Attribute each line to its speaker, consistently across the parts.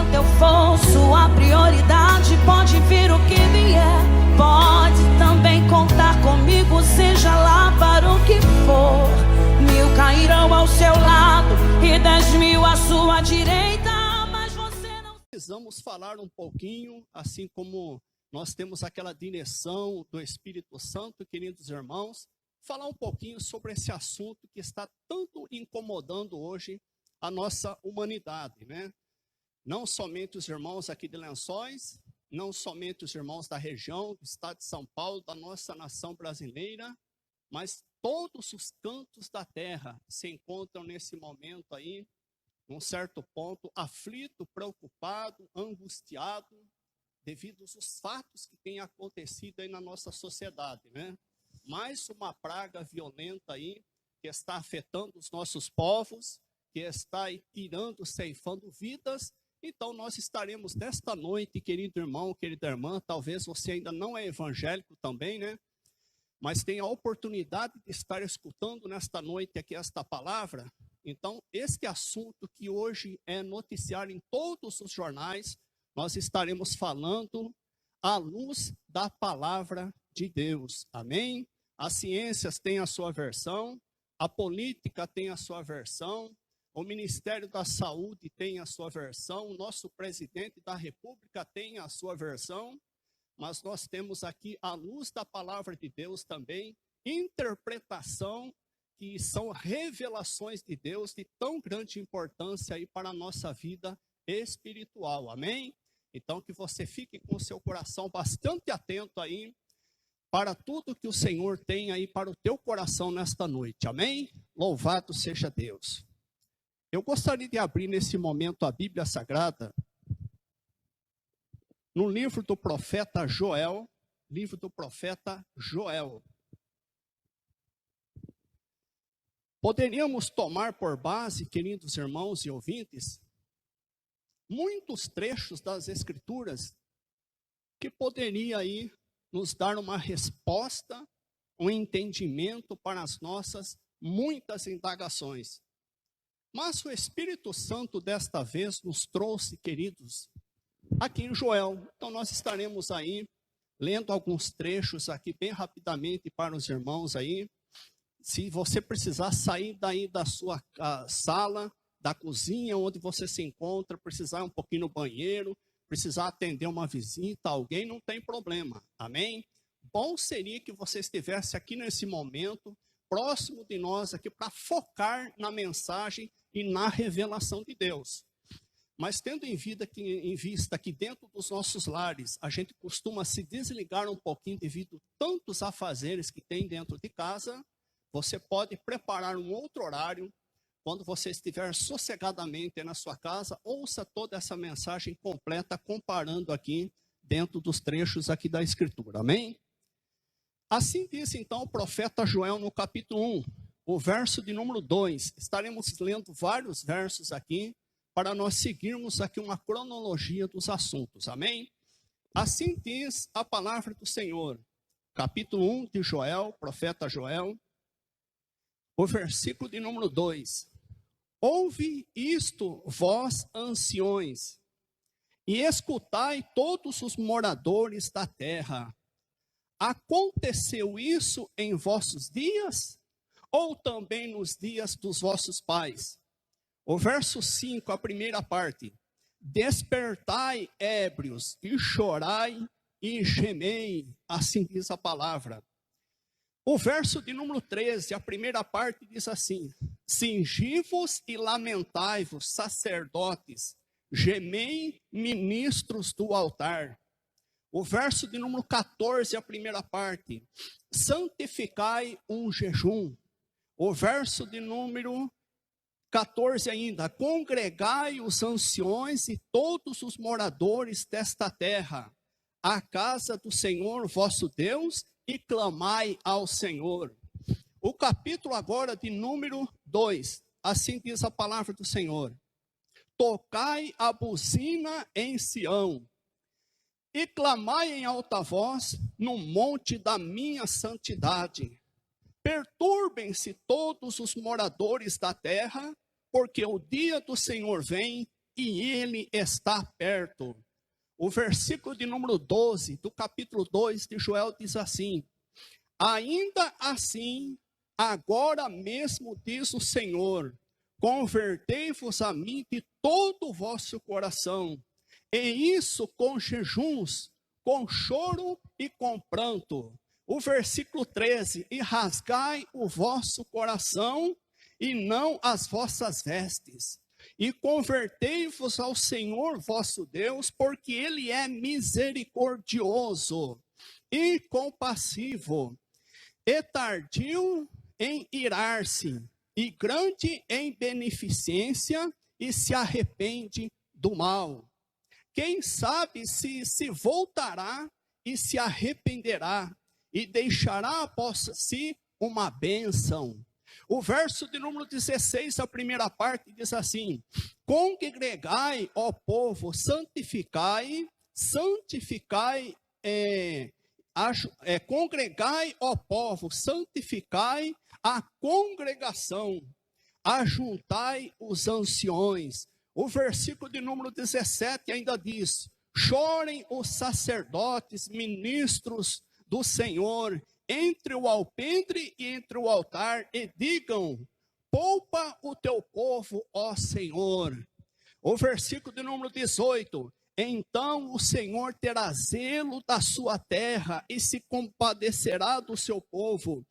Speaker 1: enquanto eu for sua prioridade, pode vir o que vier, pode também contar comigo, seja lá para o que for. 1000 cairão ao seu lado e 10.000 à sua direita, mas você não...
Speaker 2: Precisamos falar um pouquinho, assim como nós temos aquela direção do Espírito Santo, queridos irmãos, falar um pouquinho sobre esse assunto que está tanto incomodando hoje a nossa humanidade, né? Não somente os irmãos aqui de Lençóis, não somente os irmãos da região, do estado de São Paulo, da nossa nação brasileira, mas todos os cantos da terra se encontram nesse momento aí, num certo ponto, aflito, preocupado, angustiado, devido aos fatos que têm acontecido aí na nossa sociedade, né? Mais uma praga violenta aí, que está afetando os nossos povos, que está aí tirando, ceifando vidas. Então nós estaremos nesta noite, querido irmão, querida irmã, talvez você ainda não é evangélico também, né? Mas tem a oportunidade de estar escutando nesta noite aqui esta palavra. Então, este assunto que hoje é noticiado em todos os jornais, nós estaremos falando à luz da palavra de Deus. Amém? As ciências têm a sua versão, a política tem a sua versão, o Ministério da Saúde tem a sua versão, o nosso presidente da República tem a sua versão, mas nós temos aqui, à luz da palavra de Deus também, interpretação, que são revelações de Deus de tão grande importância aí para a nossa vida espiritual. Amém? Então, que você fique com o seu coração bastante atento aí para tudo que o Senhor tem aí para o teu coração nesta noite. Amém? Louvado seja Deus. Eu gostaria de abrir nesse momento a Bíblia Sagrada no livro do profeta Joel, livro do profeta Joel. Poderíamos tomar por base, queridos irmãos e ouvintes, muitos trechos das Escrituras que poderia aí nos dar uma resposta, um entendimento para as nossas muitas indagações. Mas o Espírito Santo desta vez nos trouxe, queridos, aqui em Joel. Então nós estaremos aí lendo alguns trechos aqui bem rapidamente para os irmãos aí. Se você precisar sair daí da sua sala, da cozinha onde você se encontra, precisar ir um pouquinho no banheiro, precisar atender uma visita, alguém, não tem problema. Amém? Bom seria que você estivesse aqui nesse momento, próximo de nós aqui, para focar na mensagem e na revelação de Deus. Mas tendo em vista que dentro dos nossos lares, a gente costuma se desligar um pouquinho devido a tantos afazeres que tem dentro de casa, você pode preparar um outro horário, quando você estiver sossegadamente na sua casa, ouça toda essa mensagem completa, comparando aqui dentro dos trechos aqui da Escritura. Amém? Assim diz então o profeta Joel no capítulo 1, o verso de número 2. Estaremos lendo vários versos aqui, para nós seguirmos aqui uma cronologia dos assuntos. Amém? Assim diz a palavra do Senhor. Capítulo 1 de Joel, profeta Joel, o versículo de número 2. Ouve isto, vós anciões, e escutai todos os moradores da terra. Aconteceu isso em vossos dias, ou também nos dias dos vossos pais? O verso 5, a primeira parte. Despertai, ébrios, e chorai, e gemei, assim diz a palavra. O verso de número 13, a primeira parte diz assim: cingi-vos e lamentai-vos, sacerdotes, gemei, ministros do altar. O verso de número 14, a primeira parte: santificai um jejum. O verso de número 14 ainda: congregai os anciões e todos os moradores desta terra, à casa do Senhor vosso Deus, e clamai ao Senhor. O capítulo agora de número 2, assim diz a palavra do Senhor: tocai a buzina em Sião, e clamai em alta voz no monte da minha santidade. Perturbem-se todos os moradores da terra, porque o dia do Senhor vem e ele está perto. O versículo de número 12 do capítulo 2 de Joel diz assim: ainda assim, agora mesmo diz o Senhor, convertei-vos a mim de todo o vosso coração, e isso com jejuns, com choro e com pranto. O versículo 13, e rasgai o vosso coração e não as vossas vestes, e convertei-vos ao Senhor vosso Deus, porque ele é misericordioso e compassivo, e tardio em irar-se, e grande em beneficência, e se arrepende do mal. Quem sabe se voltará e se arrependerá, e deixará após si uma bênção. O verso de número 16, a primeira parte, diz assim: congregai, ó povo, santificai, congregai, ó povo, santificai a congregação, ajuntai os anciões. O versículo de número 17 ainda diz: chorem os sacerdotes, ministros do Senhor, entre o alpendre e entre o altar, e digam: poupa o teu povo, ó Senhor. O versículo de número 18: então o Senhor terá zelo da sua terra e se compadecerá do seu povo.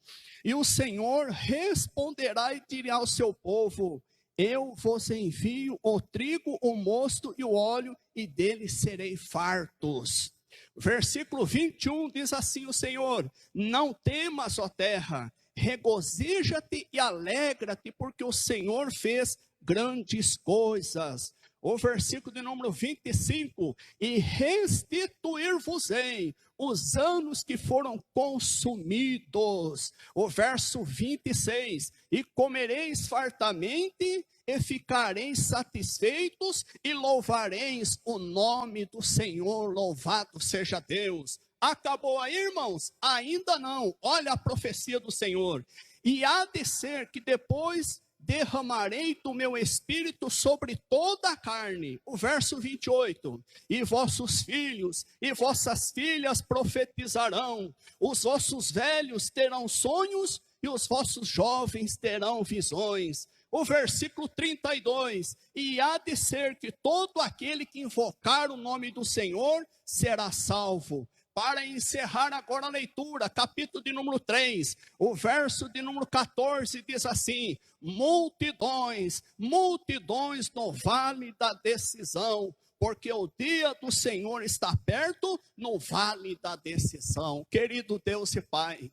Speaker 2: E o Senhor responderá e dirá ao seu povo: eu vos envio o trigo, o mosto e o óleo, e deles serei fartos. Versículo 21 diz assim o Senhor: não temas, ó terra, regozija-te e alegra-te, porque o Senhor fez grandes coisas. O versículo de número 25: e restituir-vos-ei os anos que foram consumidos. O verso 26: e comereis fartamente, e ficareis satisfeitos, e louvareis o nome do Senhor, louvado seja Deus. Acabou aí, irmãos? Ainda não. Olha a profecia do Senhor: e há de ser que depois derramarei do meu espírito sobre toda a carne. O verso 28, e vossos filhos e vossas filhas profetizarão, os vossos velhos terão sonhos, e os vossos jovens terão visões. O versículo 32, e há de ser que todo aquele que invocar o nome do Senhor será salvo. Para encerrar agora a leitura, capítulo de número 3, o verso de número 14 diz assim: multidões, multidões no vale da decisão, porque o dia do Senhor está perto no vale da decisão. Querido Deus e Pai,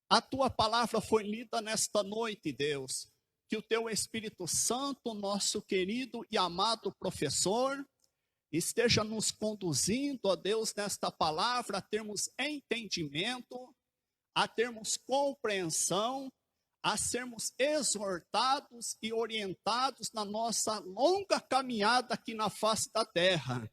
Speaker 2: a tua palavra foi lida nesta noite, Deus. Que o teu Espírito Santo, nosso querido e amado professor, esteja nos conduzindo, ó Deus, nesta palavra, a termos entendimento, a termos compreensão, a sermos exortados e orientados na nossa longa caminhada aqui na face da terra.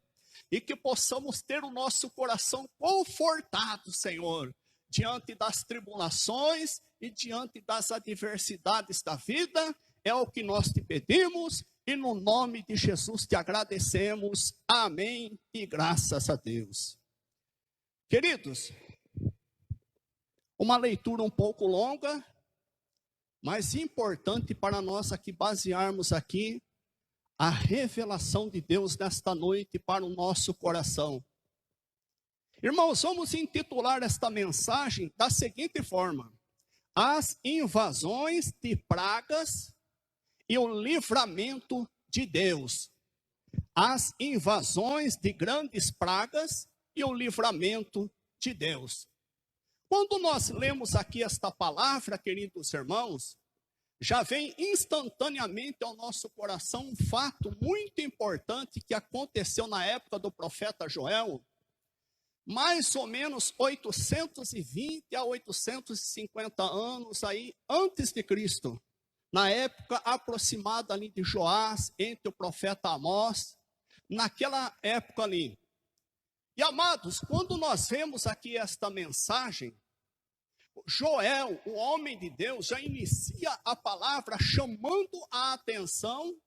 Speaker 2: E que possamos ter o nosso coração confortado, Senhor, diante das tribulações e diante das adversidades da vida. É o que nós te pedimos, e no nome de Jesus te agradecemos. Amém e graças a Deus. Queridos, uma leitura um pouco longa, mas importante para nós aqui basearmos aqui a revelação de Deus nesta noite para o nosso coração. Irmãos, vamos intitular esta mensagem da seguinte forma: as invasões de pragas e o livramento de Deus. As invasões de grandes pragas e o livramento de Deus. Quando nós lemos aqui esta palavra, queridos irmãos, já vem instantaneamente ao nosso coração um fato muito importante que aconteceu na época do profeta Joel, mais ou menos 820 a 850 anos aí antes de Cristo. Na época aproximada ali de Joás, entre o profeta Amós, naquela época ali. E amados, quando nós vemos aqui esta mensagem, Joel, o homem de Deus, já inicia a palavra chamando a atenção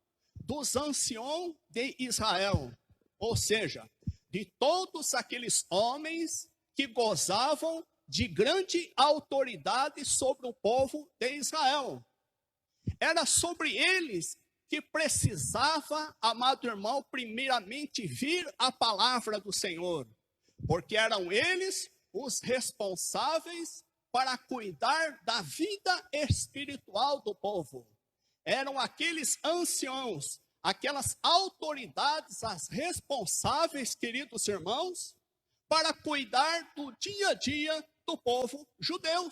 Speaker 2: dos anciãos de Israel, ou seja, de todos aqueles homens que gozavam de grande autoridade sobre o povo de Israel. Era sobre eles que precisava, amado irmão, primeiramente vir a palavra do Senhor, porque eram eles os responsáveis para cuidar da vida espiritual do povo. Eram aqueles anciãos, aquelas autoridades, as responsáveis, queridos irmãos, para cuidar do dia a dia do povo judeu.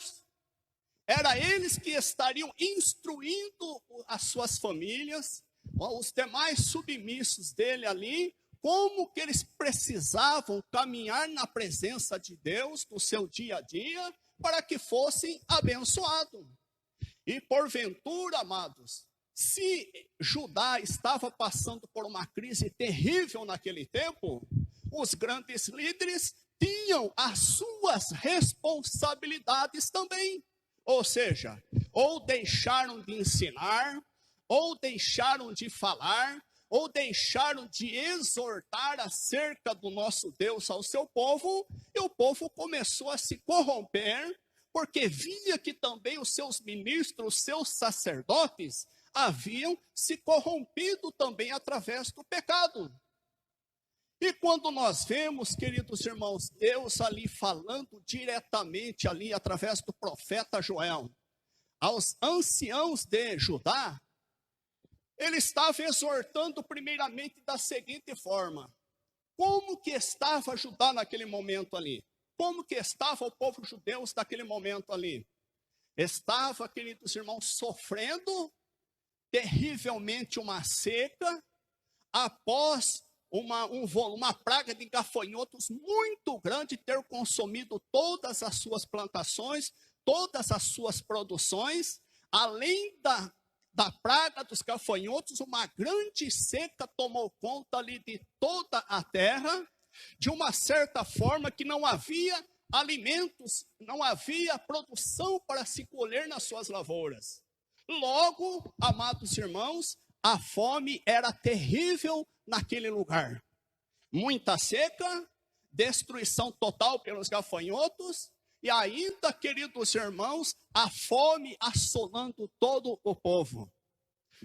Speaker 2: Era eles que estariam instruindo as suas famílias, os demais submissos dele ali, como que eles precisavam caminhar na presença de Deus no seu dia a dia, para que fossem abençoados. E porventura, amados, se Judá estava passando por uma crise terrível naquele tempo, os grandes líderes tinham as suas responsabilidades também. Ou seja, ou deixaram de ensinar, ou deixaram de falar, ou deixaram de exortar acerca do nosso Deus ao seu povo, e o povo começou a se corromper, porque via que também os seus ministros, os seus sacerdotes, haviam se corrompido também através do pecado. E quando nós vemos, queridos irmãos, Deus ali falando diretamente ali através do profeta Joel, aos anciãos de Judá, ele estava exortando primeiramente da seguinte forma: como que estava Judá naquele momento ali? Como que estava o povo judeu naquele momento ali? Estava, queridos irmãos, sofrendo terrivelmente uma seca, após uma praga de gafanhotos muito grande ter consumido todas as suas plantações, todas as suas produções. Além da praga dos gafanhotos, uma grande seca tomou conta ali de toda a terra, de uma certa forma que não havia alimentos, não havia produção para se colher nas suas lavouras. Logo, amados irmãos, a fome era terrível naquele lugar. Muita seca, destruição total pelos gafanhotos, e ainda, queridos irmãos, a fome assolando todo o povo.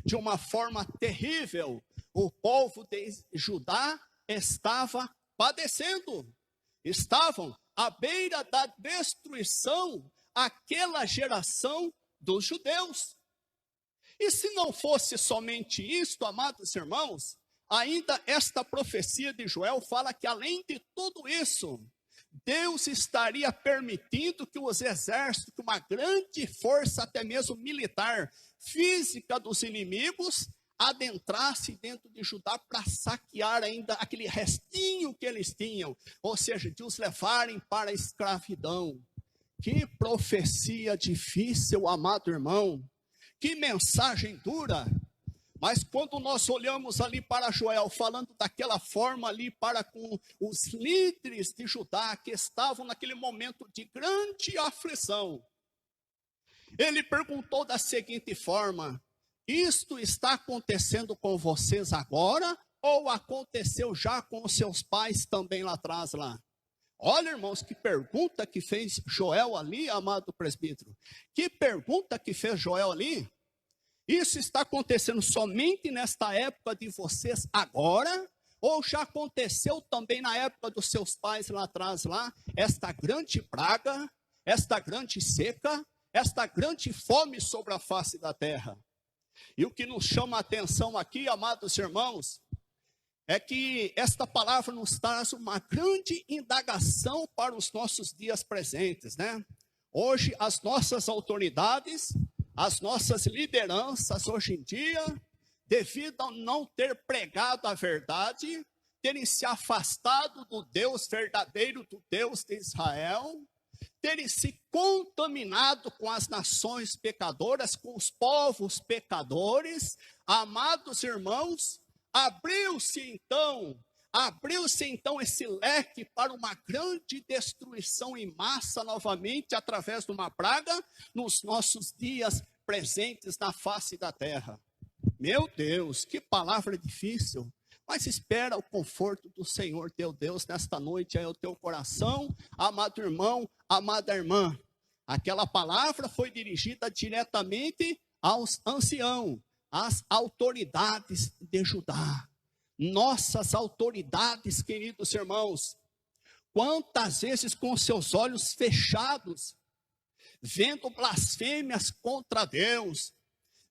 Speaker 2: De uma forma terrível, o povo de Judá estava padecendo. Estavam à beira da destruição, aquela geração dos judeus. E se não fosse somente isto, amados irmãos, ainda esta profecia de Joel fala que, além de tudo isso, Deus estaria permitindo que os exércitos, que uma grande força, até mesmo militar, física dos inimigos, adentrasse dentro de Judá para saquear ainda aquele restinho que eles tinham, ou seja, de os levarem para a escravidão. Que profecia difícil, amado irmão. Que mensagem dura. Mas quando nós olhamos ali para Joel, falando daquela forma ali para com os líderes de Judá, que estavam naquele momento de grande aflição, ele perguntou da seguinte forma: isto está acontecendo com vocês agora, ou aconteceu já com os seus pais também lá atrás lá? Olha, irmãos, que pergunta que fez Joel ali, amado presbítero. Que pergunta que fez Joel ali? Isso está acontecendo somente nesta época de vocês agora? Ou já aconteceu também na época dos seus pais lá atrás lá? Esta grande praga, esta grande seca, esta grande fome sobre a face da terra. E o que nos chama a atenção aqui, amados irmãos, é que esta palavra nos traz uma grande indagação para os nossos dias presentes, né? Hoje, as nossas autoridades, as nossas lideranças, hoje em dia, devido a não ter pregado a verdade, terem se afastado do Deus verdadeiro, do Deus de Israel, terem se contaminado com as nações pecadoras, com os povos pecadores, amados irmãos, abriu-se então esse leque para uma grande destruição em massa novamente, através de uma praga, nos nossos dias presentes na face da terra. Meu Deus, que palavra difícil. Mas espera o conforto do Senhor teu Deus nesta noite aí ao teu coração, amado irmão, amada irmã. Aquela palavra foi dirigida diretamente aos anciãos, às autoridades de Judá. Nossas autoridades, queridos irmãos, quantas vezes com seus olhos fechados, vendo blasfêmias contra Deus,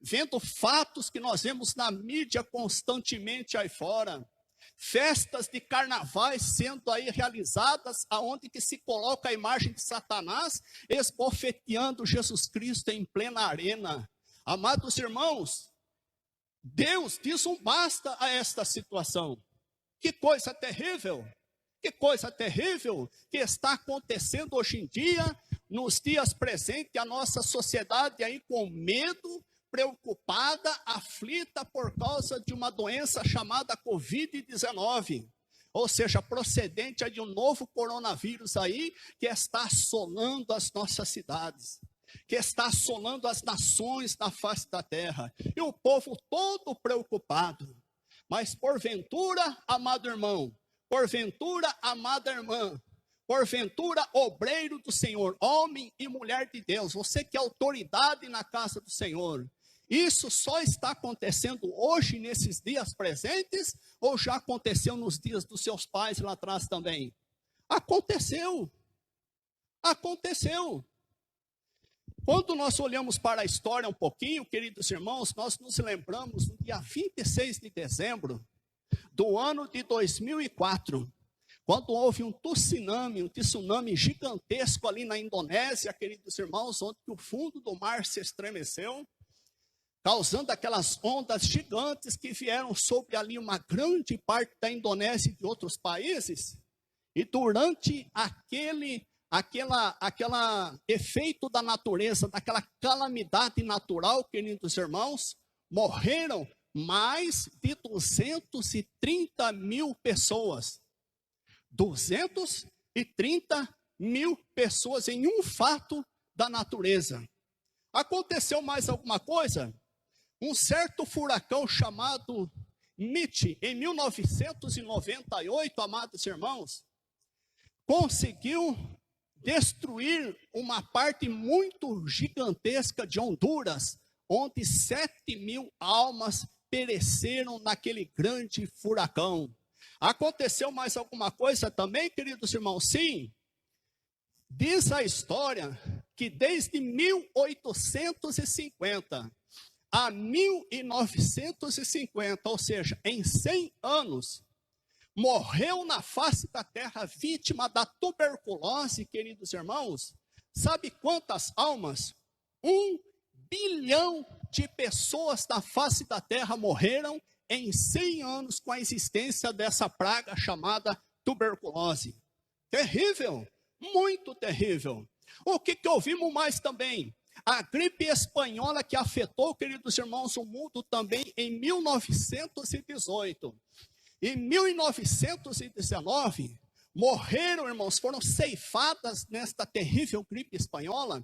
Speaker 2: vendo fatos que nós vemos na mídia constantemente aí fora, festas de carnavais sendo aí realizadas, aonde que se coloca a imagem de Satanás, esbofeteando Jesus Cristo em plena arena. Amados irmãos, Deus diz um basta a esta situação. Que coisa terrível! Que coisa terrível que está acontecendo hoje em dia, nos dias presentes, a nossa sociedade aí com medo, preocupada, aflita por causa de uma doença chamada Covid-19, ou seja, procedente de um novo coronavírus aí, que está assolando as nossas cidades, que está assolando as nações na face da terra, e o povo todo preocupado. Mas porventura, amado irmão, porventura, amada irmã, porventura, obreiro do Senhor, homem e mulher de Deus, você que é autoridade na casa do Senhor, isso só está acontecendo hoje, nesses dias presentes, ou já aconteceu nos dias dos seus pais lá atrás também? Aconteceu. Aconteceu. Quando nós olhamos para a história um pouquinho, queridos irmãos, nós nos lembramos no dia 26 de dezembro do ano de 2004, quando houve um tsunami gigantesco ali na Indonésia, queridos irmãos, onde o fundo do mar se estremeceu, causando aquelas ondas gigantes que vieram sobre ali uma grande parte da Indonésia e de outros países. E durante aquele efeito da natureza, daquela calamidade natural, queridos irmãos, morreram mais de 230 mil pessoas. 230 mil pessoas em um fato da natureza. Aconteceu mais alguma coisa? Um certo furacão chamado Mitch, em 1998, amados irmãos, conseguiu destruir uma parte muito gigantesca de Honduras, onde 7 mil almas pereceram naquele grande furacão. Aconteceu mais alguma coisa também, queridos irmãos? Sim. Diz a história que desde 1850 a 1950, ou seja, em 100 anos, morreu na face da terra vítima da tuberculose, queridos irmãos. Sabe quantas almas? 1 bilhão de pessoas na face da terra morreram em 100 anos com a existência dessa praga chamada tuberculose. Terrível, muito terrível. O que ouvimos mais também? A gripe espanhola que afetou, queridos irmãos, o mundo também em 1918. Em 1919, morreram, irmãos, foram ceifadas nesta terrível gripe espanhola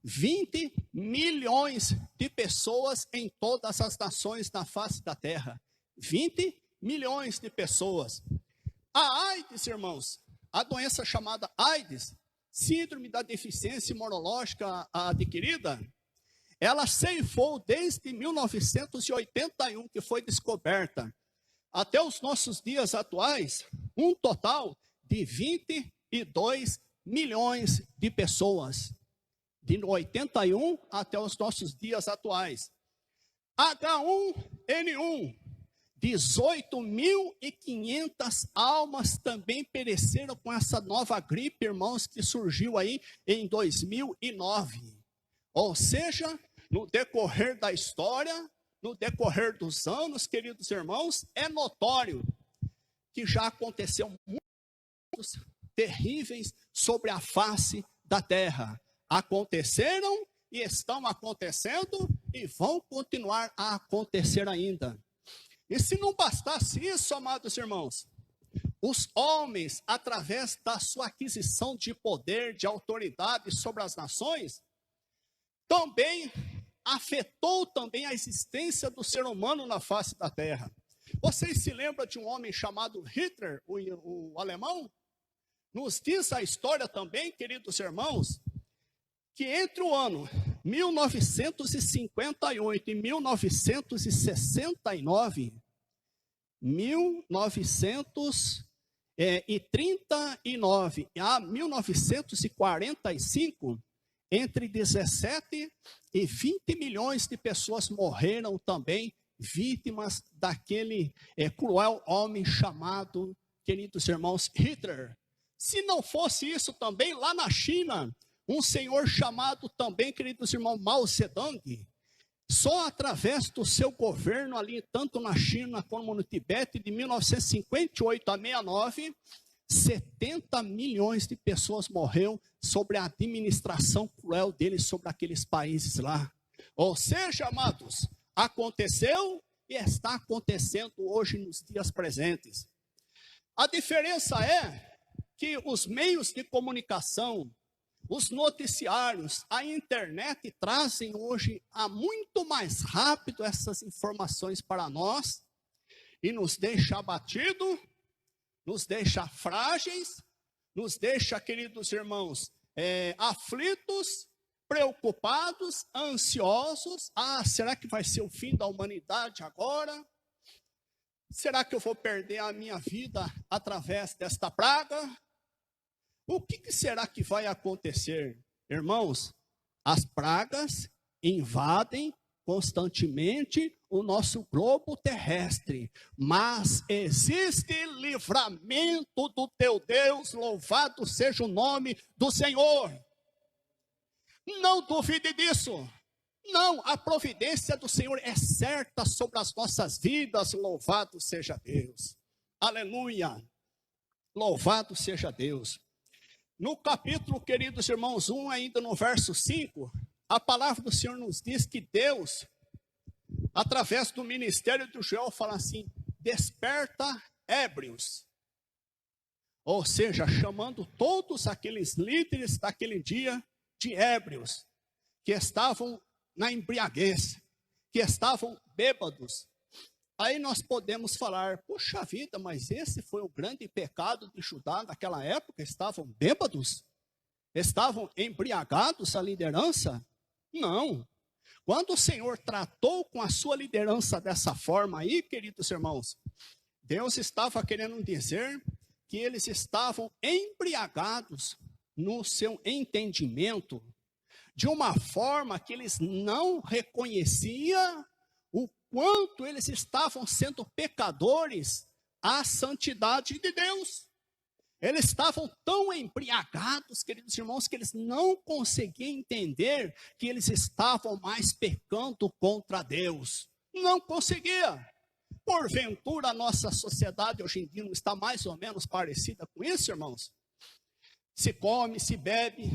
Speaker 2: 20 milhões de pessoas em todas as nações na face da terra. 20 milhões de pessoas. A AIDS, irmãos, a doença chamada AIDS, síndrome da deficiência imunológica adquirida, ela ceifou desde 1981, que foi descoberta, até os nossos dias atuais, um total de 22 milhões de pessoas. De 81 até os nossos dias atuais. H1N1, 18.500 almas também pereceram com essa nova gripe, irmãos, que surgiu aí em 2009. Ou seja, no decorrer da história, no decorrer dos anos, queridos irmãos, é notório que já aconteceu muitos terríveis sobre a face da terra. Aconteceram e estão acontecendo e vão continuar a acontecer ainda. E se não bastasse isso, amados irmãos, os homens, através da sua aquisição de poder, de autoridade sobre as nações, também afetou também a existência do ser humano na face da terra. Vocês se lembram de um homem chamado Hitler, o alemão? Nos diz a história também, queridos irmãos, que entre o ano 1958 e 1969, 1939 a 1945, entre 17 e 20 milhões de pessoas morreram também, vítimas daquele cruel homem chamado, queridos irmãos, Hitler. Se não fosse isso também, lá na China, um senhor chamado também, queridos irmãos, Mao Zedong, só através do seu governo ali, tanto na China como no Tibete, de 1958 a 69, 70 milhões de pessoas morreram sobre a administração cruel dele sobre aqueles países lá. Ou seja, amados, aconteceu e está acontecendo hoje nos dias presentes. A diferença é que os meios de comunicação, os noticiários, a internet trazem hoje muito mais rápido essas informações para nós e nos deixa abatido, nos deixa frágeis, nos deixa, queridos irmãos, aflitos, preocupados, ansiosos. Será que vai ser o fim da humanidade agora? Será que eu vou perder a minha vida através desta praga? O que será que vai acontecer? Irmãos, as pragas invadem constantemente o nosso globo terrestre, mas existe livramento do teu Deus, louvado seja o nome do Senhor. Não duvide disso. Não, a providência do Senhor é certa sobre as nossas vidas, louvado seja Deus. Aleluia, louvado seja Deus. No capítulo, queridos irmãos, 1, ainda no verso 5, a palavra do Senhor nos diz que Deus, através do ministério do Joel, fala assim: desperta ébrios. Ou seja, chamando todos aqueles líderes daquele dia de ébrios, que estavam na embriaguez, que estavam bêbados. Aí nós podemos falar: puxa vida, mas esse foi o grande pecado de Judá naquela época? Estavam bêbados? Estavam embriagados a liderança? Não. Quando o Senhor tratou com a sua liderança dessa forma aí, queridos irmãos, Deus estava querendo dizer que eles estavam embriagados no seu entendimento, de uma forma que eles não reconheciam o quanto eles estavam sendo pecadores à santidade de Deus. Eles estavam tão embriagados, queridos irmãos, que eles não conseguiam entender que eles estavam mais pecando contra Deus. Não conseguia. Porventura, a nossa sociedade hoje em dia não está mais ou menos parecida com isso, irmãos? Se come, se bebe,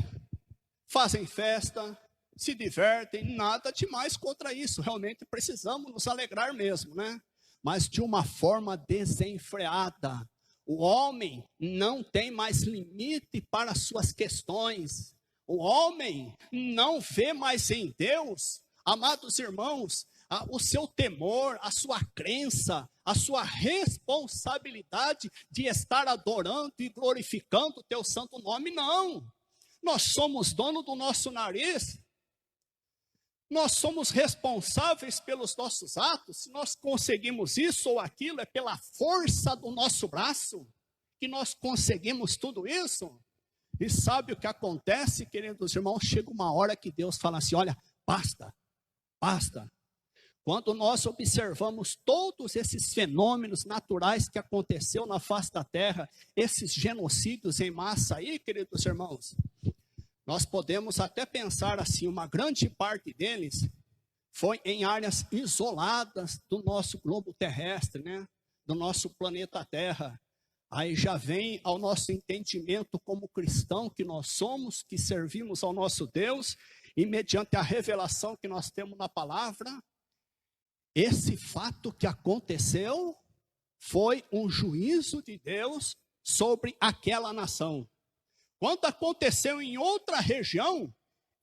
Speaker 2: fazem festa, se divertem, nada demais contra isso. Realmente precisamos nos alegrar mesmo, né? Mas de uma forma desenfreada. O homem não tem mais limite para as suas questões. O homem não vê mais em Deus, amados irmãos, o seu temor, a sua crença, a sua responsabilidade de estar adorando e glorificando o teu santo nome, não. Nós somos dono do nosso nariz. Nós somos responsáveis pelos nossos atos. Se nós conseguimos isso ou aquilo, é pela força do nosso braço que nós conseguimos tudo isso. E sabe o que acontece, queridos irmãos? Chega uma hora que Deus fala assim: olha, basta, basta. Quando nós observamos todos esses fenômenos naturais que aconteceu na face da terra, esses genocídios em massa aí, queridos irmãos, nós podemos até pensar assim, uma grande parte deles foi em áreas isoladas do nosso globo terrestre, né? Do nosso planeta Terra. Aí já vem ao nosso entendimento como cristão que nós somos, que servimos ao nosso Deus, e mediante a revelação que nós temos na palavra, esse fato que aconteceu foi um juízo de Deus sobre aquela nação. Quando aconteceu em outra região,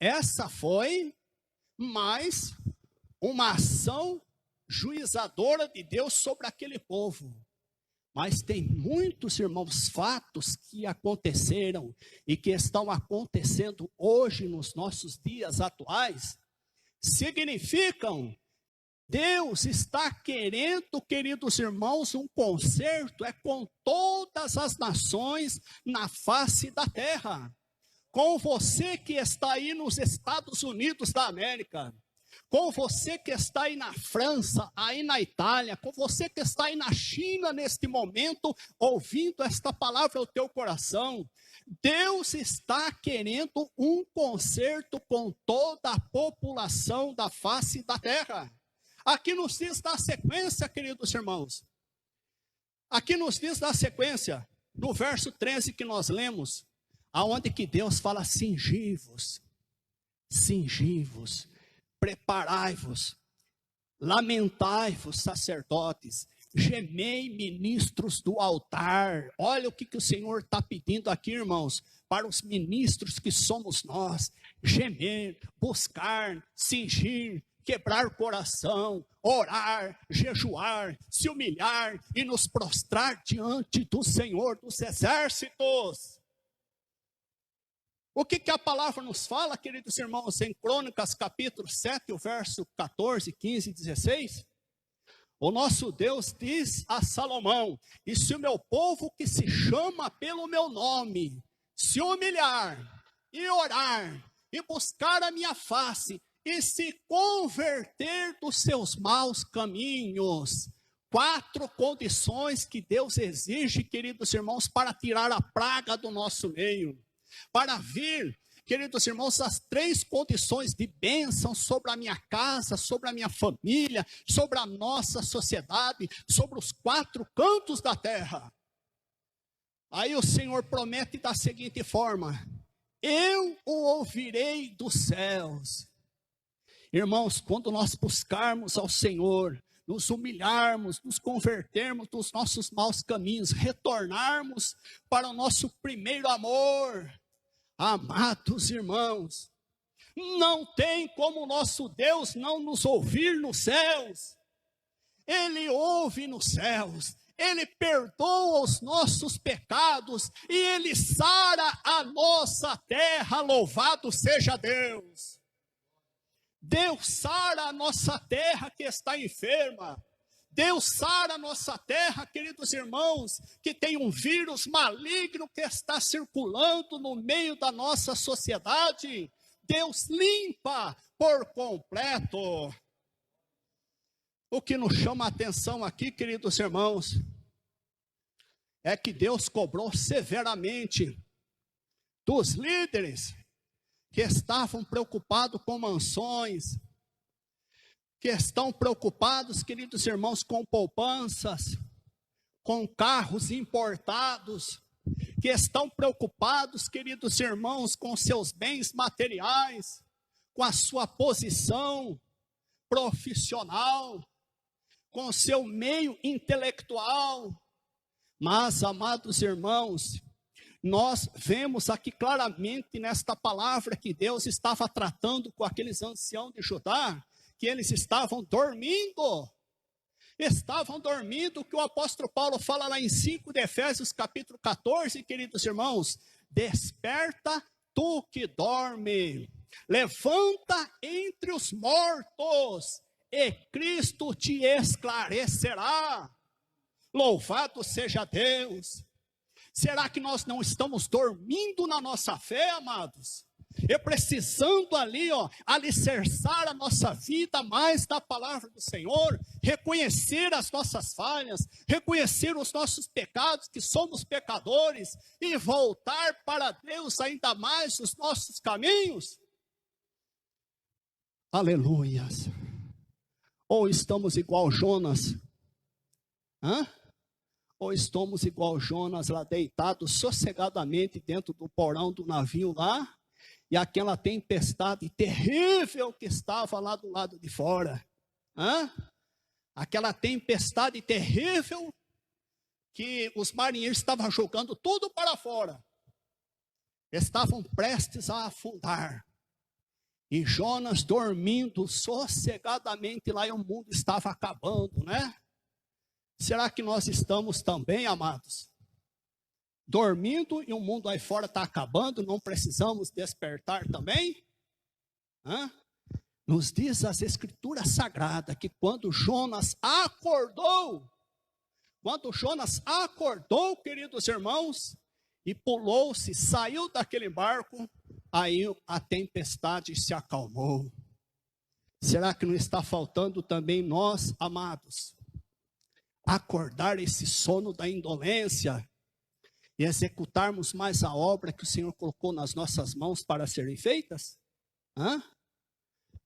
Speaker 2: essa foi mas uma ação juizadora de Deus sobre aquele povo. Mas tem muitos, irmãos, fatos que aconteceram e que estão acontecendo hoje nos nossos dias atuais, significam Deus está querendo, queridos irmãos, um concerto com todas as nações na face da terra. Com você que está aí nos Estados Unidos da América, com você que está aí na França, aí na Itália, com você que está aí na China neste momento, ouvindo esta palavra ao teu coração, Deus está querendo um concerto com toda a população da face da terra. Aqui nos diz da sequência, queridos irmãos. Aqui nos diz da sequência, no verso 13 que nós lemos, aonde que Deus fala: cingivos, cingivos, preparai-vos, lamentai-vos, sacerdotes, gemei, ministros do altar. Olha o que o Senhor está pedindo aqui, irmãos, para os ministros que somos nós: gemer, buscar, cingir, quebrar o coração, orar, jejuar, se humilhar e nos prostrar diante do Senhor dos exércitos. O que a palavra nos fala, queridos irmãos, em Crônicas capítulo 7, o verso 14, 15 e 16? O nosso Deus diz a Salomão: e se o meu povo que se chama pelo meu nome se humilhar e orar e buscar a minha face e se converter dos seus maus caminhos. 4 condições que Deus exige, queridos irmãos, para tirar a praga do nosso meio. Para vir, queridos irmãos, as 3 condições de bênção sobre a minha casa, sobre a minha família, sobre a nossa sociedade, sobre os 4 cantos da terra. Aí o Senhor promete da seguinte forma: eu o ouvirei dos céus. Irmãos, quando nós buscarmos ao Senhor, nos humilharmos, nos convertermos dos nossos maus caminhos, retornarmos para o nosso primeiro amor, amados irmãos, não tem como o nosso Deus não nos ouvir nos céus. Ele ouve nos céus, Ele perdoa os nossos pecados e Ele sara a nossa terra. Louvado seja Deus. Deus sara a nossa terra que está enferma. Deus sara a nossa terra, queridos irmãos, que tem um vírus maligno que está circulando no meio da nossa sociedade. Deus limpa por completo. O que nos chama a atenção aqui, queridos irmãos, é que Deus cobrou severamente dos líderes que estavam preocupados com mansões, que estão preocupados, queridos irmãos, com poupanças, com carros importados, que estão preocupados, queridos irmãos, com seus bens materiais, com a sua posição profissional, com o seu meio intelectual. Mas, amados irmãos, nós vemos aqui claramente nesta palavra que Deus estava tratando com aqueles anciãos de Judá, que eles estavam dormindo, que o apóstolo Paulo fala lá em 5 de Efésios capítulo 14, queridos irmãos: desperta tu que dorme, levanta entre os mortos, e Cristo te esclarecerá. Louvado seja Deus. Será que nós não estamos dormindo na nossa fé, amados? E precisando ali, alicerçar a nossa vida mais da palavra do Senhor, reconhecer as nossas falhas, reconhecer os nossos pecados, que somos pecadores, e voltar para Deus ainda mais os nossos caminhos? Aleluias. Ou estamos igual Jonas? Ou estamos igual Jonas lá deitados sossegadamente dentro do porão do navio lá, e aquela tempestade terrível que estava lá do lado de fora. Aquela tempestade terrível que os marinheiros estavam jogando tudo para fora. Estavam prestes a afundar. E Jonas dormindo sossegadamente lá, e o mundo estava acabando, né? Será que nós estamos também, amados, dormindo e o mundo aí fora está acabando? Não precisamos despertar também? Hã? Nos diz as Escrituras Sagradas que quando Jonas acordou, queridos irmãos, e pulou-se, saiu daquele barco, aí a tempestade se acalmou. Será que não está faltando também nós, amados, acordar esse sono da indolência e executarmos mais a obra que o Senhor colocou nas nossas mãos para serem feitas? Hã?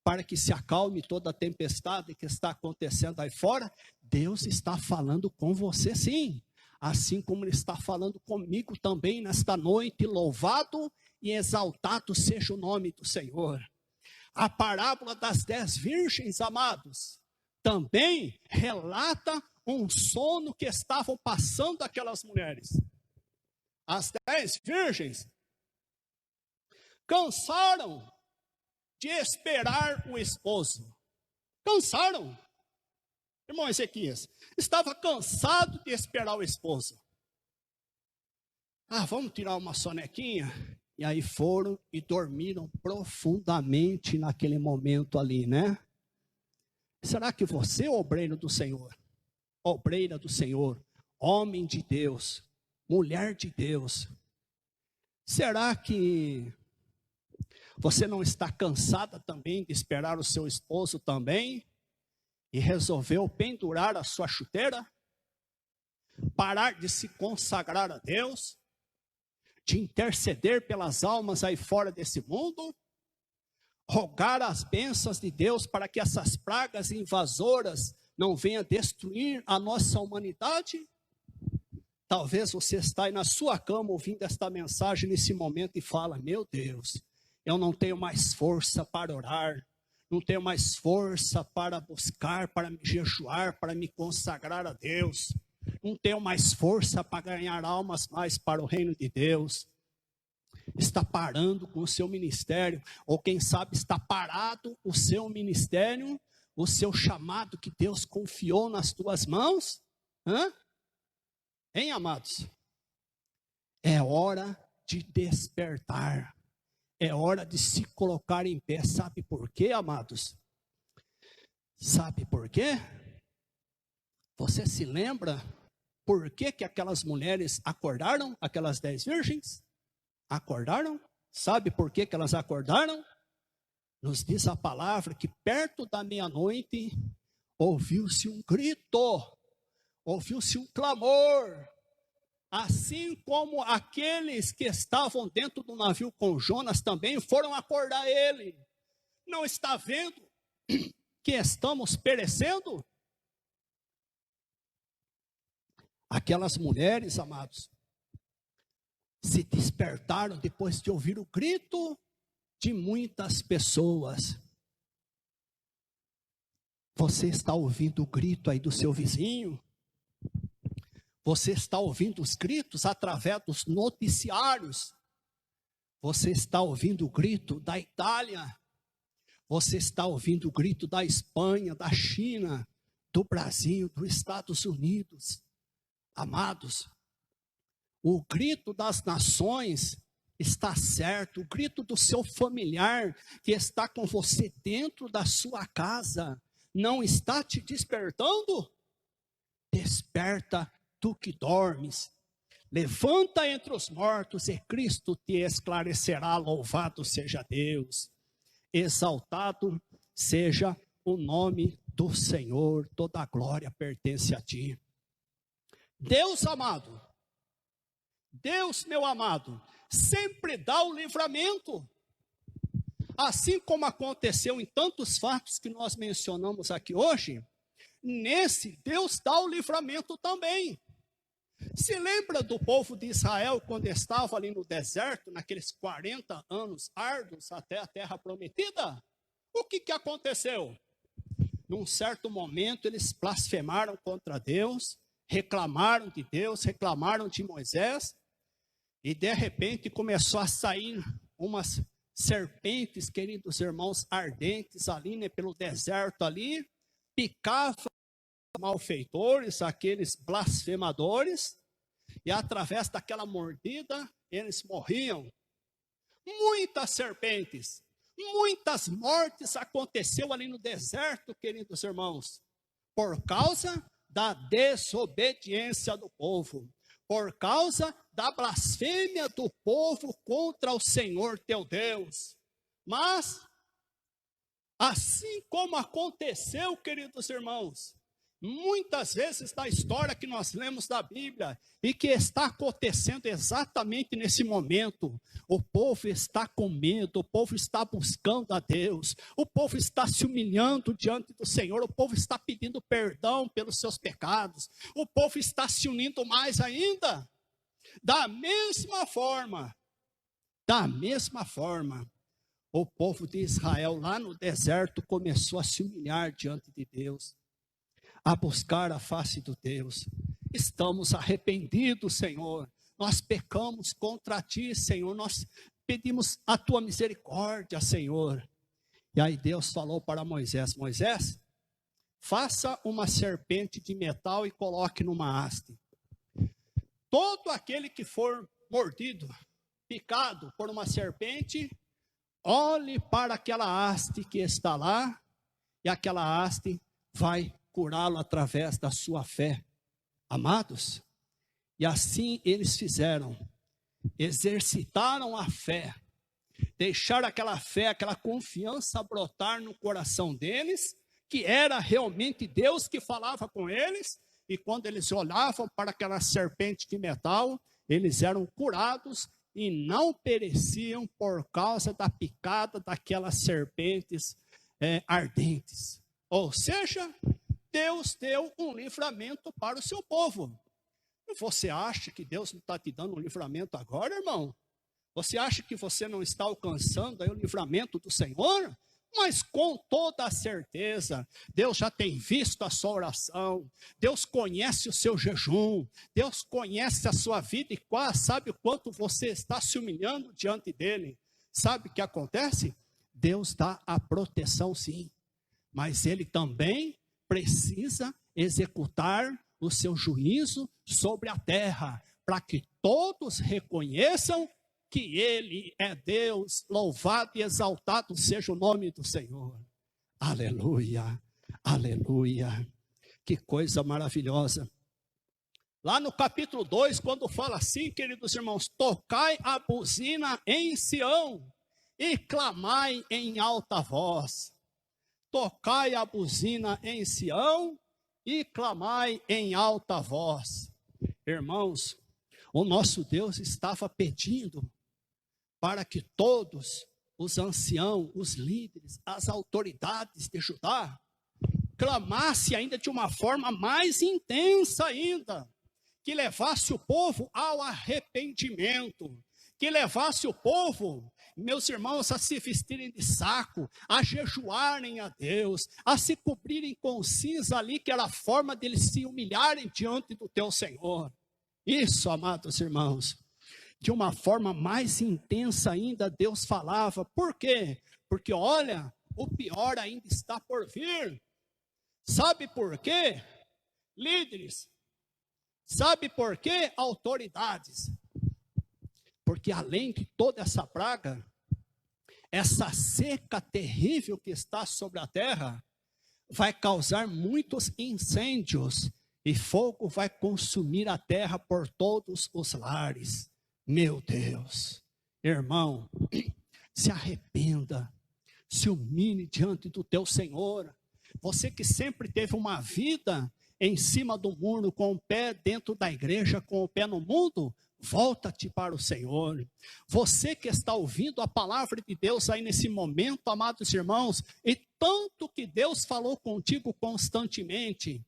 Speaker 2: Para que se acalme toda a tempestade que está acontecendo aí fora? Deus está falando com você sim, assim como Ele está falando comigo também nesta noite. Louvado e exaltado seja o nome do Senhor. A parábola das 10 virgens, amados, também relata um sono que estavam passando aquelas mulheres. As 10 virgens cansaram de esperar o esposo. Cansaram. Irmão Ezequias, estava cansado de esperar o esposo. Vamos tirar uma sonequinha? E aí foram e dormiram profundamente naquele momento ali, né? Será que você, obreiro do Senhor, obreira do Senhor, homem de Deus, mulher de Deus, será que você não está cansada também de esperar o seu esposo também? E resolveu pendurar a sua chuteira? Parar de se consagrar a Deus? De interceder pelas almas aí fora desse mundo? Rogar as bênçãos de Deus para que essas pragas invasoras não venham destruir a nossa humanidade? Talvez você está aí na sua cama ouvindo esta mensagem nesse momento e fala: meu Deus, eu não tenho mais força para orar, não tenho mais força para buscar, para me jejuar, para me consagrar a Deus, não tenho mais força para ganhar almas mais para o reino de Deus. Está parando com o seu ministério, ou quem sabe está parado o seu ministério, o seu chamado que Deus confiou nas tuas mãos? Hein, amados? É hora de despertar. É hora de se colocar em pé. Sabe por quê, amados? Sabe por quê? Você se lembra por que aquelas mulheres acordaram? Aquelas 10 virgens? Acordaram? Sabe por que elas acordaram? Nos diz a palavra que perto da meia-noite ouviu-se um grito, ouviu-se um clamor. Assim como aqueles que estavam dentro do navio com Jonas também foram acordar ele. Não está vendo que estamos perecendo? Aquelas mulheres, amados, se despertaram depois de ouvir o grito de muitas pessoas. Você está ouvindo o grito aí do seu vizinho? Você está ouvindo os gritos através dos noticiários? Você está ouvindo o grito da Itália? Você está ouvindo o grito da Espanha, da China, do Brasil, dos Estados Unidos? Amados, o grito das nações está certo, o grito do seu familiar que está com você dentro da sua casa, não está te despertando? Desperta tu que dormes, levanta entre os mortos e Cristo te esclarecerá. Louvado seja Deus, exaltado seja o nome do Senhor, toda a glória pertence a ti. Deus amado, Deus meu amado, sempre dá o livramento, assim como aconteceu em tantos fatos que nós mencionamos aqui hoje. Nesse Deus dá o livramento também. Se lembra do povo de Israel quando estava ali no deserto, naqueles 40 anos árduos até a terra prometida? O que aconteceu? Num certo momento eles blasfemaram contra Deus, reclamaram de Deus, reclamaram de Moisés, e de repente começou a sair umas serpentes, queridos irmãos, ardentes ali, né, pelo deserto ali, picavam os malfeitores, aqueles blasfemadores, e através daquela mordida, eles morriam. Muitas serpentes, muitas mortes aconteceu ali no deserto, queridos irmãos, por causa da desobediência do povo, por causa da blasfêmia do povo contra o Senhor teu Deus. Mas, assim como aconteceu, queridos irmãos, muitas vezes na história que nós lemos da Bíblia, e que está acontecendo exatamente nesse momento, o povo está com medo, o povo está buscando a Deus, o povo está se humilhando diante do Senhor, o povo está pedindo perdão pelos seus pecados, o povo está se unindo mais ainda. Da mesma forma, o povo de Israel lá no deserto começou a se humilhar diante de Deus, a buscar a face do Deus. Estamos arrependidos, Senhor, nós pecamos contra ti, Senhor, nós pedimos a tua misericórdia, Senhor. E aí Deus falou para Moisés: Moisés, faça uma serpente de metal e coloque numa haste. Todo aquele que for mordido, picado por uma serpente, olhe para aquela haste que está lá, e aquela haste vai curá-lo através da sua fé. Amados, e assim eles fizeram, exercitaram a fé, deixaram aquela fé, aquela confiança brotar no coração deles, que era realmente Deus que falava com eles, e quando eles olhavam para aquela serpente de metal, eles eram curados e não pereciam por causa da picada daquelas serpentes ardentes. Ou seja, Deus deu um livramento para o seu povo. Você acha que Deus não está te dando um livramento agora, irmão? Você acha que você não está alcançando aí o livramento do Senhor? Mas com toda a certeza, Deus já tem visto a sua oração, Deus conhece o seu jejum, Deus conhece a sua vida e quase sabe o quanto você está se humilhando diante dele. Sabe o que acontece? Deus dá a proteção, sim, mas ele também precisa executar o seu juízo sobre a terra, para que todos reconheçam que ele é Deus. Louvado e exaltado seja o nome do Senhor. Aleluia, aleluia. Que coisa maravilhosa. Lá no capítulo 2, quando fala assim, queridos irmãos: tocai a buzina em Sião e clamai em alta voz. Tocai a buzina em Sião e clamai em alta voz. Irmãos, o nosso Deus estava pedindo para que todos os anciãos, os líderes, as autoridades de Judá clamassem ainda de uma forma mais intensa ainda, que levasse o povo ao arrependimento, que levasse o povo, meus irmãos, a se vestirem de saco, a jejuarem a Deus, a se cobrirem com cinza ali, que era a forma deles se humilharem diante do teu Senhor. Isso, amados irmãos, de uma forma mais intensa ainda, Deus falava. Por quê? Porque olha, o pior ainda está por vir. Sabe por quê? Líderes, sabe por quê? Autoridades. Porque além de toda essa praga, essa seca terrível que está sobre a terra, vai causar muitos incêndios, e fogo vai consumir a terra por todos os lares. Meu Deus, irmão, se arrependa, se humilhe diante do teu Senhor. Você que sempre teve uma vida em cima do muro, com o pé dentro da igreja, com o pé no mundo, volta-te para o Senhor. Você que está ouvindo a palavra de Deus aí nesse momento, amados irmãos, e tanto que Deus falou contigo constantemente,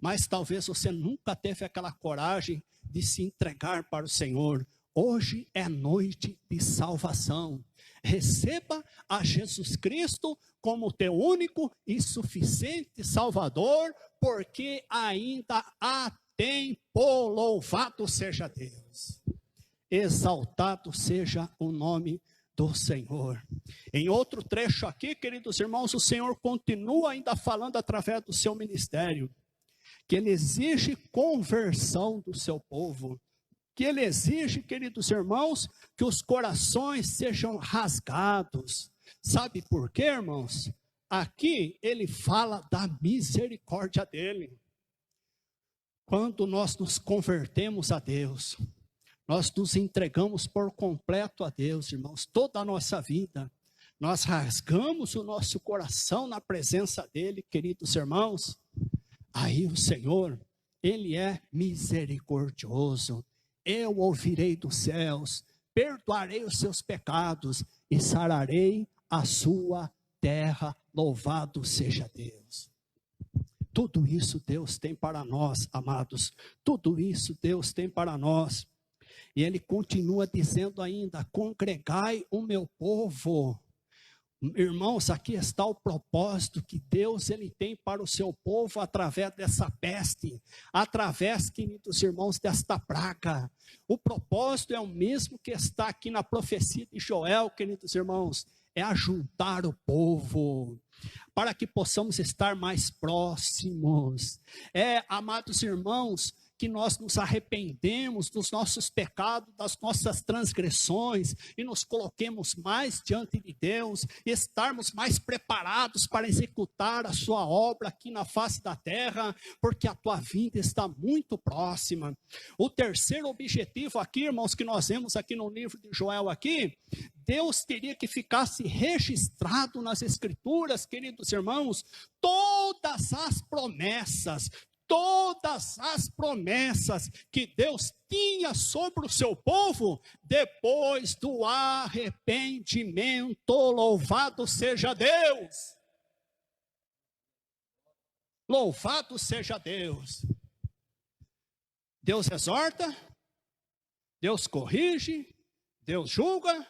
Speaker 2: mas talvez você nunca teve aquela coragem de se entregar para o Senhor. Hoje é noite de salvação. Receba a Jesus Cristo como teu único e suficiente Salvador, porque ainda há tempo. Louvado seja Deus. Exaltado seja o nome do Senhor. Em outro trecho aqui, queridos irmãos, o Senhor continua ainda falando através do seu ministério, que Ele exige conversão do seu povo, que Ele exige, queridos irmãos, que os corações sejam rasgados. Sabe por quê, irmãos? Aqui Ele fala da misericórdia dEle. Quando nós nos convertemos a Deus, nós nos entregamos por completo a Deus, irmãos, toda a nossa vida. Nós rasgamos o nosso coração na presença dEle, queridos irmãos. Aí o Senhor, Ele é misericordioso. Eu ouvirei dos céus, perdoarei os seus pecados e sararei a sua terra. Louvado seja Deus. Tudo isso Deus tem para nós, amados. Tudo isso Deus tem para nós. E Ele continua dizendo ainda: congregai o meu povo. Irmãos, aqui está o propósito que Deus Ele tem para o seu povo através dessa peste, através, queridos irmãos, desta praga. O propósito é o mesmo que está aqui na profecia de Joel, queridos irmãos, é ajuntar o povo, para que possamos estar mais próximos. Amados irmãos, que nós nos arrependemos dos nossos pecados, das nossas transgressões, e nos coloquemos mais diante de Deus, e estarmos mais preparados para executar a sua obra aqui na face da terra, porque a tua vinda está muito próxima. O terceiro objetivo aqui, irmãos, que nós vemos aqui no livro de Joel aqui, Deus queria que ficasse registrado nas Escrituras, queridos irmãos, todas as promessas que Deus tinha sobre o seu povo, depois do arrependimento. Louvado seja Deus! Louvado seja Deus! Deus exorta, Deus corrige, Deus julga,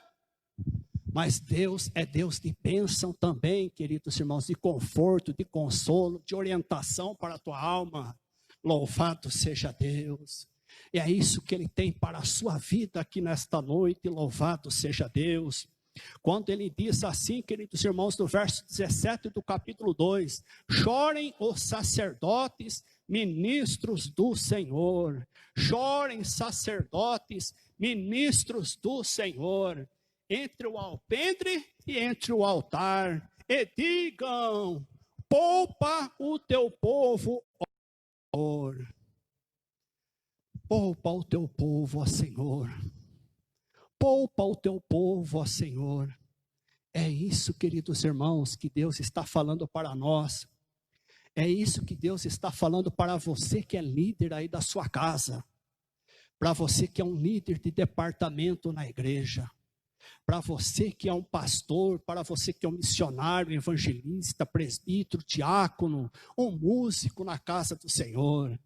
Speaker 2: mas Deus é Deus de bênção também, queridos irmãos, de conforto, de consolo, de orientação para a tua alma. Louvado seja Deus. E é isso que Ele tem para a sua vida aqui nesta noite. Louvado seja Deus. Quando Ele diz assim, queridos irmãos, no verso 17 do capítulo 2, chorem os sacerdotes, ministros do Senhor. Chorem sacerdotes, ministros do Senhor, entre o alpendre e entre o altar, e digam: poupa o teu povo, ó Senhor. Poupa o teu povo, ó Senhor. Poupa o teu povo, ó Senhor. É isso, queridos irmãos, que Deus está falando para nós. É isso que Deus está falando para você que é líder aí da sua casa. Para você que é um líder de departamento na igreja. Para você que é um pastor, para você que é um missionário, evangelista, presbítero, diácono, um músico na casa do Senhor.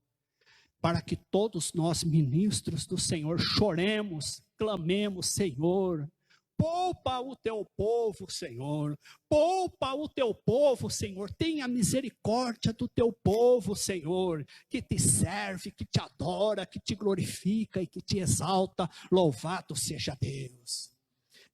Speaker 2: Para que todos nós, ministros do Senhor, choremos, clamemos: Senhor, poupa o teu povo, Senhor. Poupa o teu povo, Senhor. Tenha misericórdia do teu povo, Senhor, que te serve, que te adora, que te glorifica e que te exalta. Louvado seja Deus.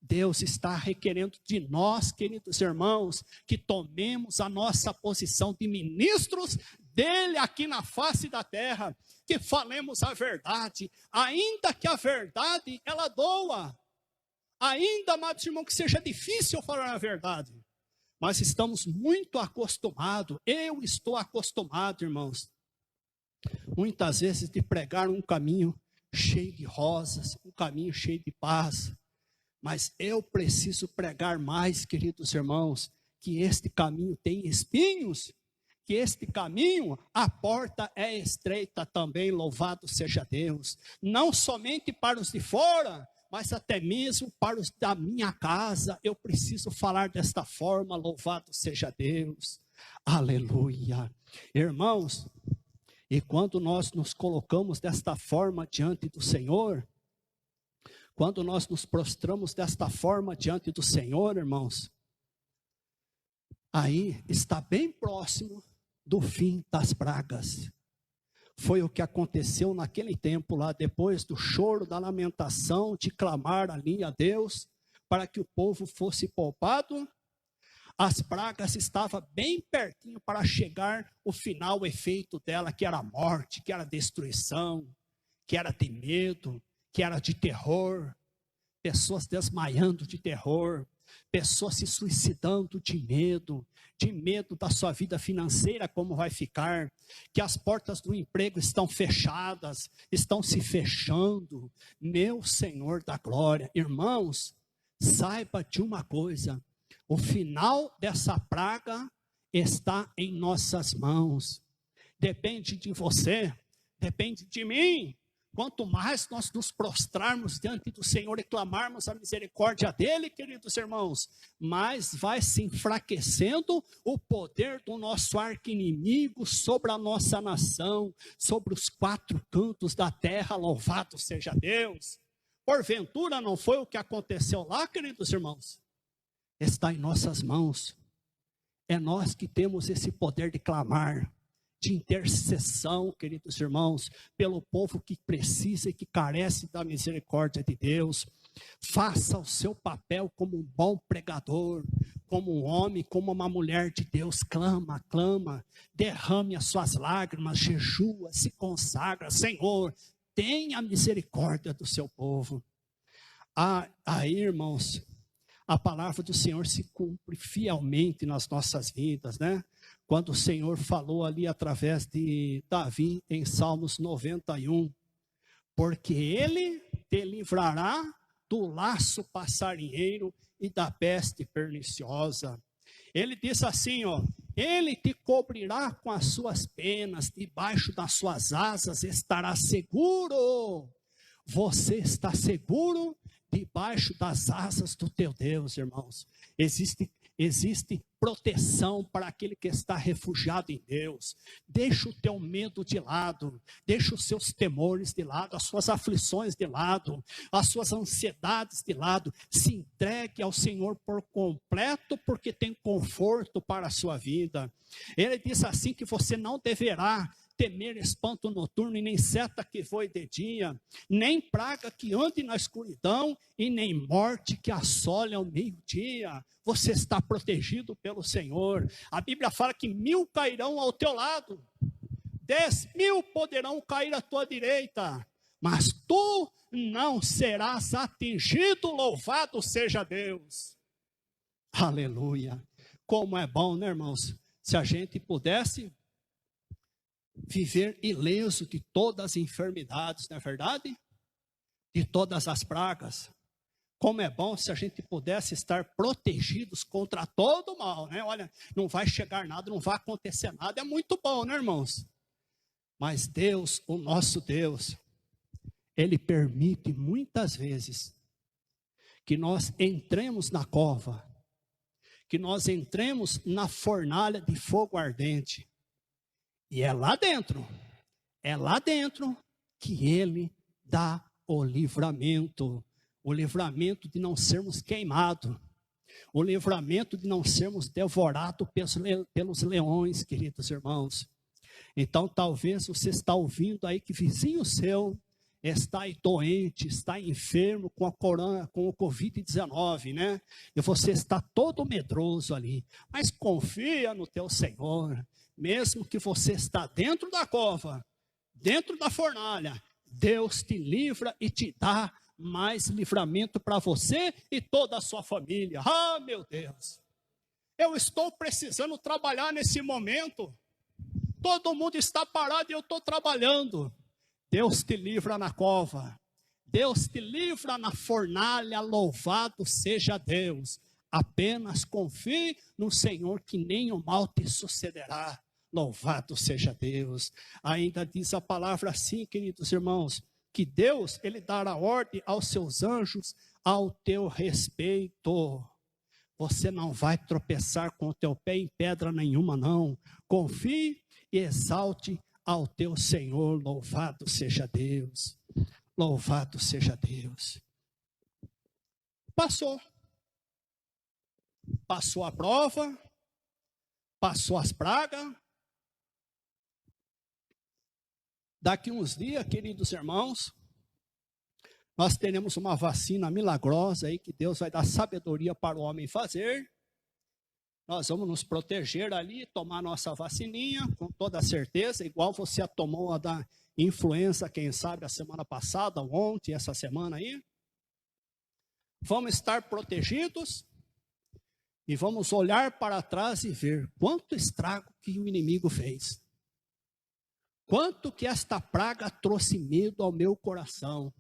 Speaker 2: Deus está requerendo de nós, queridos irmãos, que tomemos a nossa posição de ministros dele aqui na face da terra, que falemos a verdade, ainda que a verdade ela doa, ainda, amados irmãos, que seja difícil falar a verdade, mas estamos muito acostumados, eu estou acostumado, irmãos, muitas vezes de pregar um caminho cheio de rosas, um caminho cheio de paz. Mas eu preciso pregar mais, queridos irmãos, que este caminho tem espinhos, que este caminho, a porta é estreita também, louvado seja Deus. Não somente para os de fora, mas até mesmo para os da minha casa, eu preciso falar desta forma, louvado seja Deus. Aleluia. Irmãos, e quando nós nos colocamos desta forma diante do Senhor, quando nós nos prostramos desta forma diante do Senhor, irmãos, aí está bem próximo do fim das pragas. Foi o que aconteceu naquele tempo lá, depois do choro, da lamentação, de clamar ali a Deus, para que o povo fosse poupado, as pragas estavam bem pertinho para chegar o final, o efeito dela, que era a morte, que era a destruição, que era de medo, que era de terror, pessoas desmaiando de terror, pessoas se suicidando de medo da sua vida financeira, como vai ficar, que as portas do emprego estão fechadas, estão se fechando. Meu Senhor da glória, irmãos, saiba de uma coisa, o final dessa praga está em nossas mãos, depende de você, depende de mim. Quanto mais nós nos prostrarmos diante do Senhor e clamarmos a misericórdia dele, queridos irmãos, mais vai se enfraquecendo o poder do nosso arqui-inimigo sobre a nossa nação, sobre os quatro cantos da terra, louvado seja Deus. Porventura não foi o que aconteceu lá, queridos irmãos? Está em nossas mãos. É nós que temos esse poder de clamar, de intercessão, queridos irmãos, pelo povo que precisa e que carece da misericórdia de Deus. Faça o seu papel como um bom pregador, como um homem, como uma mulher de Deus. Clama, clama, derrame as suas lágrimas, jejua, se consagra. Senhor, tenha misericórdia do seu povo. Aí, irmãos, a palavra do Senhor se cumpre fielmente nas nossas vidas, né? Quando o Senhor falou ali através de Davi em Salmos 91, porque ele te livrará do laço passarinheiro e da peste perniciosa. Ele diz assim, ó, ele te cobrirá com as suas penas, debaixo das suas asas estará seguro. Você está seguro debaixo das asas do teu Deus, irmãos. Existe proteção para aquele que está refugiado em Deus. Deixa o teu medo de lado, deixa os seus temores de lado, as suas aflições de lado, as suas ansiedades de lado. Se entregue ao Senhor por completo, porque tem conforto para a sua vida. Ele diz assim que você não deverá temer espanto noturno, e nem seta que voe de dia, nem praga que ande na escuridão, e nem morte que assole ao meio-dia. Você está protegido pelo Senhor. A Bíblia fala que 1000 cairão ao teu lado, 10.000 poderão cair à tua direita, mas tu não serás atingido. Louvado seja Deus. Aleluia. Como é bom, né, irmãos? Se a gente pudesse viver ileso de todas as enfermidades, não é verdade? De todas as pragas. Como é bom se a gente pudesse estar protegidos contra todo o mal, né? Olha, não vai chegar nada, não vai acontecer nada, é muito bom, né, irmãos? Mas Deus, o nosso Deus, Ele permite muitas vezes que nós entremos na cova, que nós entremos na fornalha de fogo ardente. E é lá dentro que Ele dá o livramento de não sermos queimados, o livramento de não sermos devorados pelos leões, queridos irmãos. Então talvez você está ouvindo aí que vizinho seu está aí doente, está enfermo com o Covid-19, né? E você está todo medroso ali, mas confia no teu Senhor. Mesmo que você está dentro da cova, dentro da fornalha, Deus te livra e te dá mais livramento para você e toda a sua família. Ah, meu Deus, eu estou precisando trabalhar nesse momento. Todo mundo está parado e eu estou trabalhando. Deus te livra na cova, Deus te livra na fornalha, louvado seja Deus. Apenas confie no Senhor que nem o mal te sucederá. Louvado seja Deus. Ainda diz a palavra assim, queridos irmãos, que Deus, Ele dará ordem aos seus anjos ao teu respeito. Você não vai tropeçar com o teu pé em pedra nenhuma, não. Confie e exalte ao teu Senhor. Louvado seja Deus. Louvado seja Deus. Passou a prova, passou as pragas. Daqui uns dias, queridos irmãos, nós teremos uma vacina milagrosa aí que Deus vai dar sabedoria para o homem fazer. Nós vamos nos proteger ali, tomar nossa vacininha, com toda certeza, igual você a tomou a da influenza, quem sabe, a semana passada, ontem, essa semana aí. Vamos estar protegidos e vamos olhar para trás e ver quanto estrago que o inimigo fez. Quanto que esta praga trouxe medo ao meu coração.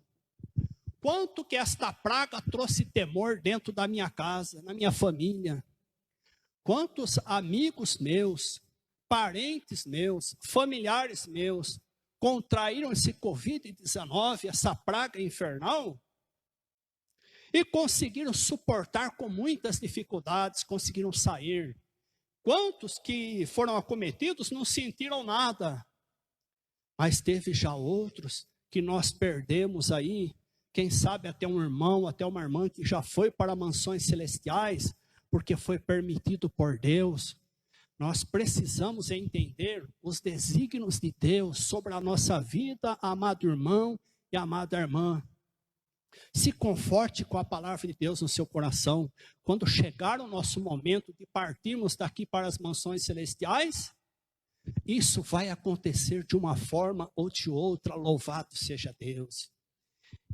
Speaker 2: Quanto que esta praga trouxe temor dentro da minha casa, na minha família. Quantos amigos meus, parentes meus, familiares meus, contraíram esse Covid-19, essa praga infernal, e conseguiram suportar com muitas dificuldades, conseguiram sair. Quantos que foram acometidos não sentiram nada, mas teve já outros que nós perdemos aí, quem sabe até um irmão, até uma irmã que já foi para mansões celestiais, porque foi permitido por Deus. Nós precisamos entender os desígnios de Deus sobre a nossa vida, amado irmão e amada irmã. Se conforte com a palavra de Deus no seu coração. Quando chegar o nosso momento de partirmos daqui para as mansões celestiais, isso vai acontecer de uma forma ou de outra, louvado seja Deus.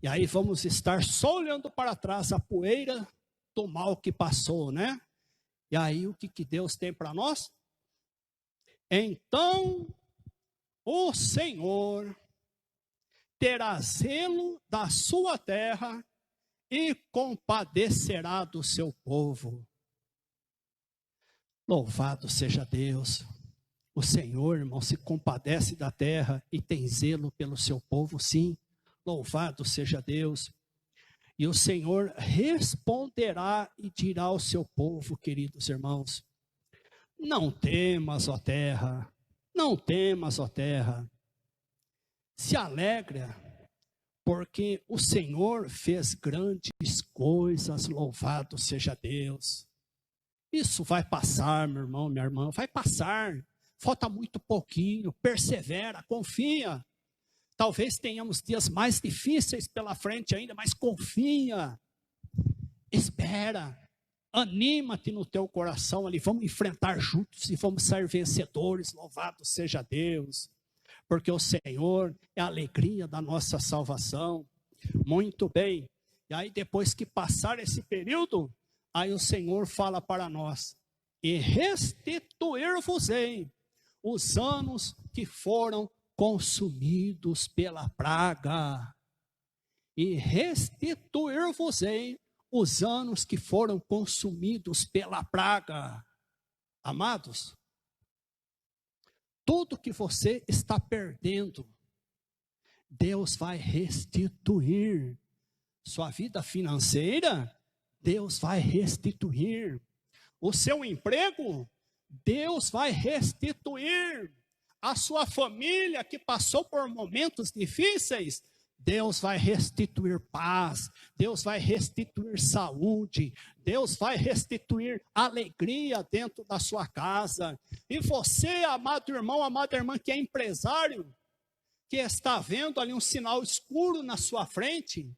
Speaker 2: E aí vamos estar só olhando para trás a poeira do mal que passou, né? E aí o que Deus tem para nós? Então o Senhor terá zelo da sua terra e compadecerá do seu povo. Louvado seja Deus. O Senhor, irmão, se compadece da terra e tem zelo pelo seu povo, sim. Louvado seja Deus. E o Senhor responderá e dirá ao seu povo, queridos irmãos, não temas, ó terra, não temas, ó terra. Se alegra, porque o Senhor fez grandes coisas, louvado seja Deus. Isso vai passar, meu irmão, minha irmã, vai passar. Falta muito pouquinho, persevera, confia. Talvez tenhamos dias mais difíceis pela frente ainda, mas confia, espera, anima-te no teu coração ali, vamos enfrentar juntos e vamos sair vencedores, louvado seja Deus, porque o Senhor é a alegria da nossa salvação. Muito bem, e aí depois que passar esse período, aí o Senhor fala para nós, e restituir-vos-ei os anos que foram consumidos pela praga, e restituir-vos-ei os anos que foram consumidos pela praga. Amados, tudo que você está perdendo, Deus vai restituir. Sua vida financeira, Deus vai restituir. O seu emprego, Deus vai restituir. A sua família que passou por momentos difíceis, Deus vai restituir paz, Deus vai restituir saúde, Deus vai restituir alegria dentro da sua casa. E você, amado irmão, amada irmã que é empresário, que está vendo ali um sinal escuro na sua frente,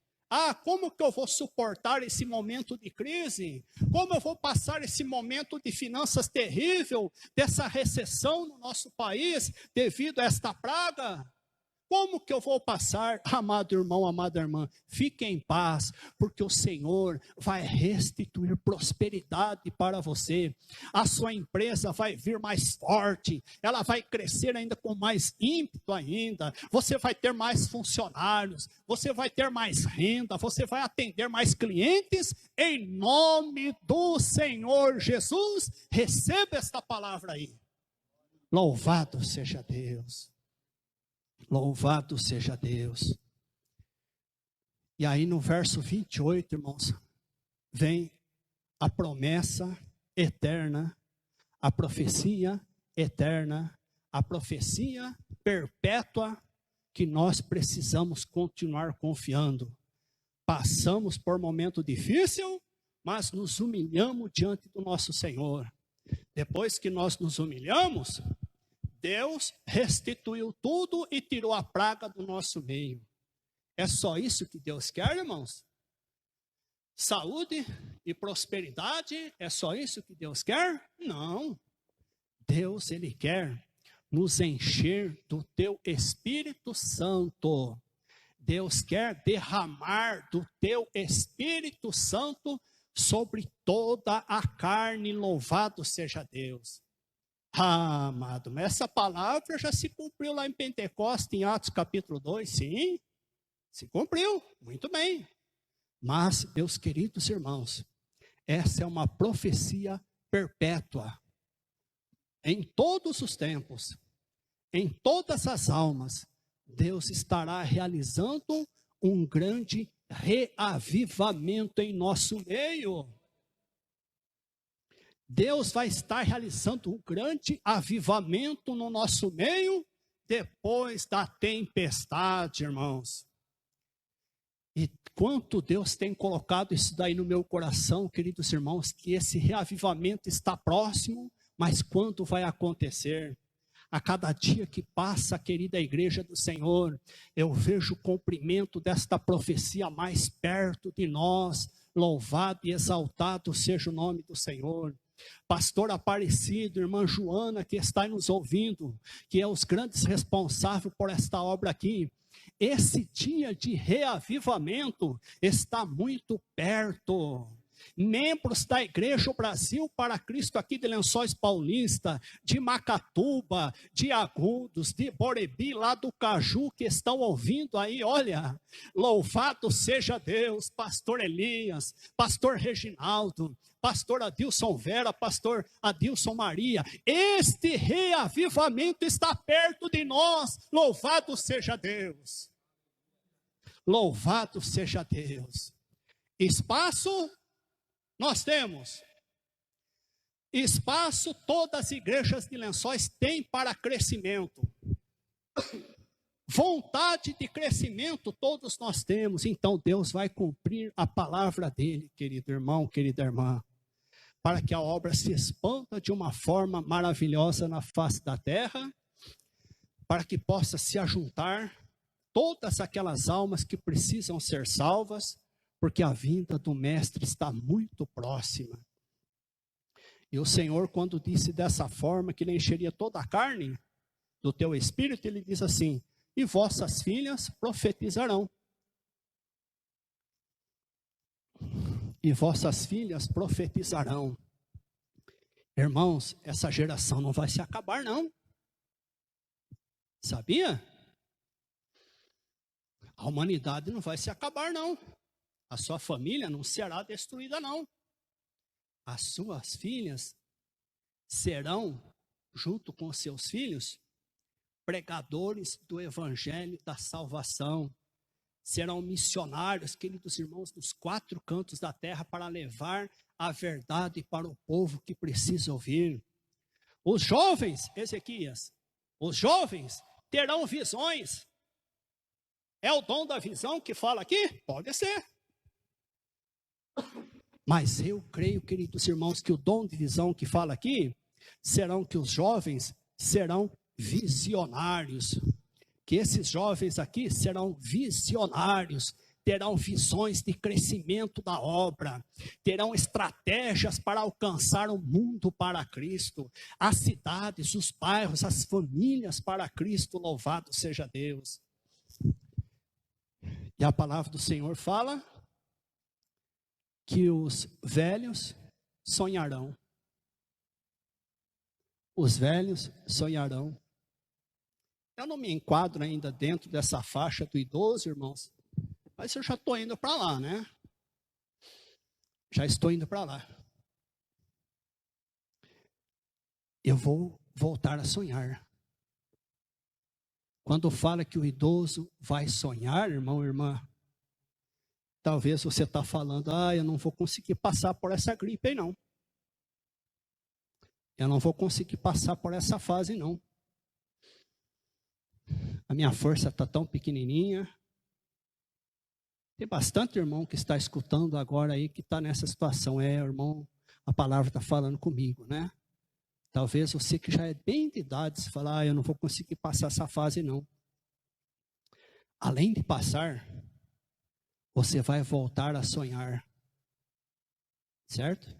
Speaker 2: como que eu vou suportar esse momento de crise? Como eu vou passar esse momento de finanças terrível, dessa recessão no nosso país, devido a esta praga? Como que eu vou passar, amado irmão, amada irmã? Fique em paz, porque o Senhor vai restituir prosperidade para você. A sua empresa vai vir mais forte, ela vai crescer ainda com mais ímpeto ainda. Você vai ter mais funcionários, você vai ter mais renda, você vai atender mais clientes. Em nome do Senhor Jesus, receba esta palavra aí. Louvado seja Deus. Louvado seja Deus. E aí no verso 28, irmãos, vem a promessa eterna, a profecia eterna, a profecia perpétua que nós precisamos continuar confiando. Passamos por momento difícil, mas nos humilhamos diante do nosso Senhor. Depois que nós nos humilhamos, Deus restituiu tudo e tirou a praga do nosso meio. É só isso que Deus quer, irmãos? Saúde e prosperidade, é só isso que Deus quer? Não. Deus, Ele quer nos encher do teu Espírito Santo. Deus quer derramar do teu Espírito Santo sobre toda a carne, louvado seja Deus. Ah, amado, mas essa palavra já se cumpriu lá em Pentecostes, em Atos capítulo 2, sim, se cumpriu, muito bem. Mas, meus queridos irmãos, essa é uma profecia perpétua. Em todos os tempos, em todas as almas, Deus estará realizando um grande reavivamento em nosso meio. Deus vai estar realizando um grande avivamento no nosso meio depois da tempestade, irmãos. E quanto Deus tem colocado isso daí no meu coração, queridos irmãos, que esse reavivamento está próximo, mas quando vai acontecer? A cada dia que passa, querida igreja do Senhor, eu vejo o cumprimento desta profecia mais perto de nós. Louvado e exaltado seja o nome do Senhor. Pastor Aparecido, irmã Joana, que está nos ouvindo, que é os grandes responsáveis por esta obra aqui. Esse dia de reavivamento está muito perto. Membros da Igreja Brasil para Cristo aqui de Lençóis Paulista, de Macatuba, de Agudos, de Borebi, lá do Caju, que estão ouvindo aí, olha, louvado seja Deus, pastor Elias, pastor Reginaldo, pastor Adilson Vera, pastor Adilson Maria, este reavivamento está perto de nós, louvado seja Deus. Louvado seja Deus. Espaço nós temos. Espaço todas as igrejas de Lençóis têm para crescimento. Vontade de crescimento todos nós temos. Então Deus vai cumprir a palavra dele, querido irmão, querida irmã, para que a obra se expanda de uma forma maravilhosa na face da terra, para que possa se ajuntar todas aquelas almas que precisam ser salvas, porque a vinda do Mestre está muito próxima. E o Senhor, quando disse dessa forma, que ele encheria toda a carne do teu espírito, ele diz assim: e vossas filhas profetizarão. E vossas filhas profetizarão. Irmãos, essa geração não vai se acabar, não. Sabia? A humanidade não vai se acabar, não. A sua família não será destruída, não. As suas filhas serão, junto com seus filhos, pregadores do evangelho da salvação. Serão missionários, queridos irmãos, dos 4 cantos da terra para levar a verdade para o povo que precisa ouvir. Os jovens, Ezequias, os jovens terão visões. É o dom da visão que fala aqui? Pode ser. Mas eu creio, queridos irmãos, que o dom de visão que fala aqui, serão que os jovens serão visionários. Que esses jovens aqui serão visionários, terão visões de crescimento da obra, terão estratégias para alcançar o mundo para Cristo, as cidades, os bairros, as famílias para Cristo, louvado seja Deus. E a palavra do Senhor fala que os velhos sonharão. Os velhos sonharão. Eu não me enquadro ainda dentro dessa faixa do idoso, irmãos, mas eu já estou indo para lá, né? Já estou indo para lá. Eu vou voltar a sonhar. Quando fala que o idoso vai sonhar, irmão, irmã, talvez você está falando, eu não vou conseguir passar por essa gripe aí, não. Eu não vou conseguir passar por essa fase, não. A minha força está tão pequenininha. Tem bastante irmão que está escutando agora aí, que está nessa situação. Irmão, a palavra está falando comigo, né? Talvez você que já é bem de idade, se falar, eu não vou conseguir passar essa fase, não. Além de passar, você vai voltar a sonhar. Certo?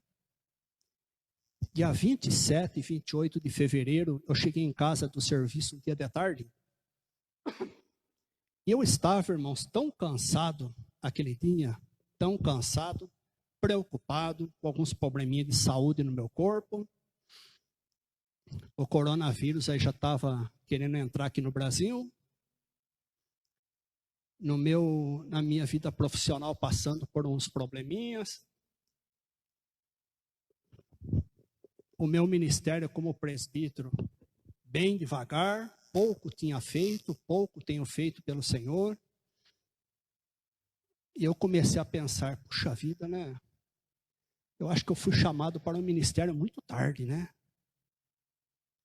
Speaker 2: Dia 27 e 28 de fevereiro, eu cheguei em casa do serviço um dia de tarde. E eu estava, irmãos, tão cansado aquele dia, tão cansado, preocupado, com alguns probleminhas de saúde no meu corpo. O coronavírus aí já estava querendo entrar aqui no Brasil. Na minha vida profissional, passando por uns probleminhas. O meu ministério como presbítero, bem devagar, pouco tinha feito, pouco tenho feito pelo Senhor. E eu comecei a pensar, puxa vida, né? Eu acho que eu fui chamado para o ministério muito tarde, né?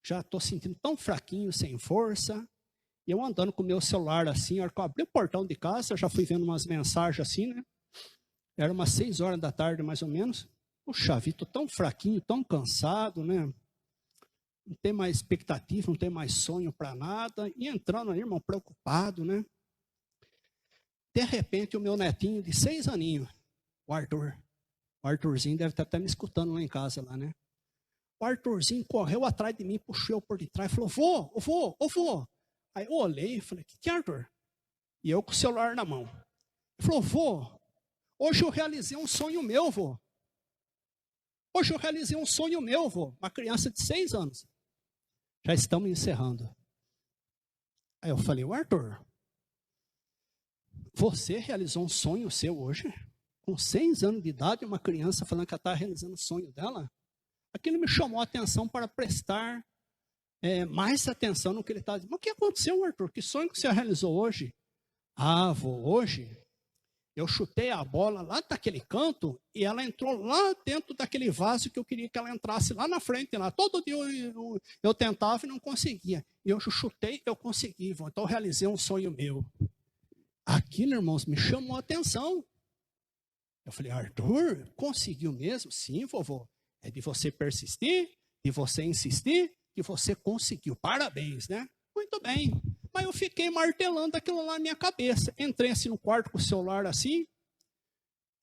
Speaker 2: Já estou sentindo tão fraquinho, sem força. E eu andando com o meu celular assim, a hora que eu abri o portão de casa, eu já fui vendo umas mensagens assim, né? Era umas 6 horas da tarde, mais ou menos. Puxa vida, estou tão fraquinho, tão cansado, né? Não tem mais expectativa, não tem mais sonho para nada. E entrando aí, irmão, preocupado, né? De repente, o meu netinho de 6 aninhos, o Arthurzinho deve estar até me escutando lá em casa, lá, né? O Arthurzinho correu atrás de mim, puxou por detrás, falou, vô. Aí eu olhei e falei, que é, Arthur? E eu com o celular na mão. Ele falou, vô, hoje eu realizei um sonho meu, vô. Hoje eu realizei um sonho meu, vô. Uma criança de 6 anos. Já estamos encerrando. Aí eu falei, Arthur, você realizou um sonho seu hoje? Com 6 anos de idade, uma criança falando que ela está realizando o sonho dela? Aquilo me chamou a atenção para prestar mais atenção no que ele está dizendo. Mas o que aconteceu, Arthur? Que sonho que você realizou hoje? Ah, vô, hoje eu chutei a bola lá daquele canto e ela entrou lá dentro daquele vaso que eu queria que ela entrasse lá na frente. Lá. Todo dia eu tentava e não conseguia. E eu chutei, eu consegui. Vô. Então eu realizei um sonho meu. Aquilo, irmãos, me chamou a atenção. Eu falei, Arthur, conseguiu mesmo? Sim, vovô. É de você persistir, de você insistir, que você conseguiu. Parabéns, né? Muito bem. Mas eu fiquei martelando aquilo lá na minha cabeça. Entrei assim no quarto com o celular assim,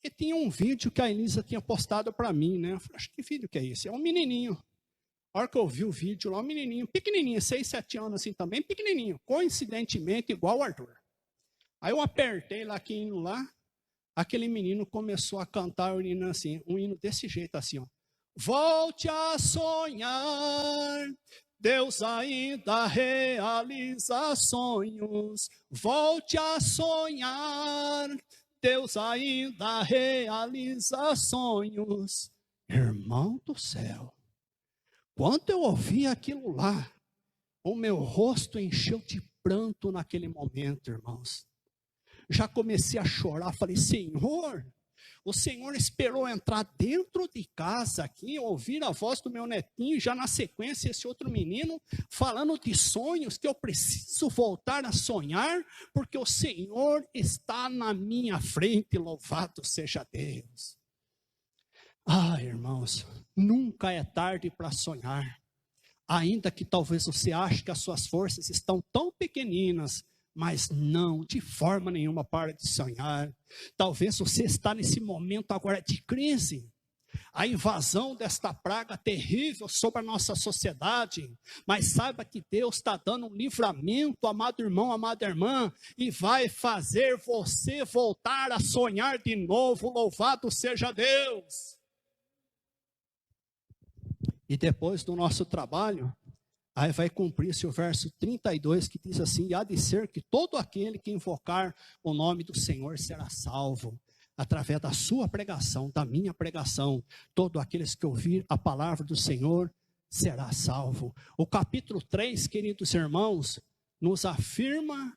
Speaker 2: e tinha um vídeo que a Elisa tinha postado para mim, né? Eu falei, acho que vídeo que é esse? É um menininho. A hora que eu vi o vídeo lá, um menininho, pequenininho, 6, 7 anos assim também, pequenininho. Coincidentemente, igual o Arthur. Aí eu apertei lá, aqui indo lá, aquele menino começou a cantar um hino desse jeito assim, ó. Volte a sonhar, Deus ainda realiza sonhos. Volte a sonhar, Deus ainda realiza sonhos. Irmão do céu, quando eu ouvi aquilo lá, o meu rosto encheu de pranto naquele momento, irmãos. Já comecei a chorar, falei, Senhor, o Senhor esperou entrar dentro de casa aqui, ouvir a voz do meu netinho, já na sequência esse outro menino, falando de sonhos, que eu preciso voltar a sonhar, porque o Senhor está na minha frente, louvado seja Deus. Ah, irmãos, nunca é tarde para sonhar, ainda que talvez você ache que as suas forças estão tão pequeninas, mas não, de forma nenhuma, para de sonhar. Talvez você está nesse momento agora de crise, a invasão desta praga terrível sobre a nossa sociedade, mas saiba que Deus está dando um livramento, amado irmão, amada irmã, e vai fazer você voltar a sonhar de novo, louvado seja Deus. E depois do nosso trabalho, aí vai cumprir-se o verso 32, que diz assim, e há de ser que todo aquele que invocar o nome do Senhor será salvo, através da sua pregação, da minha pregação, todos aqueles que ouvir a palavra do Senhor será salvo. O capítulo 3, queridos irmãos, nos afirma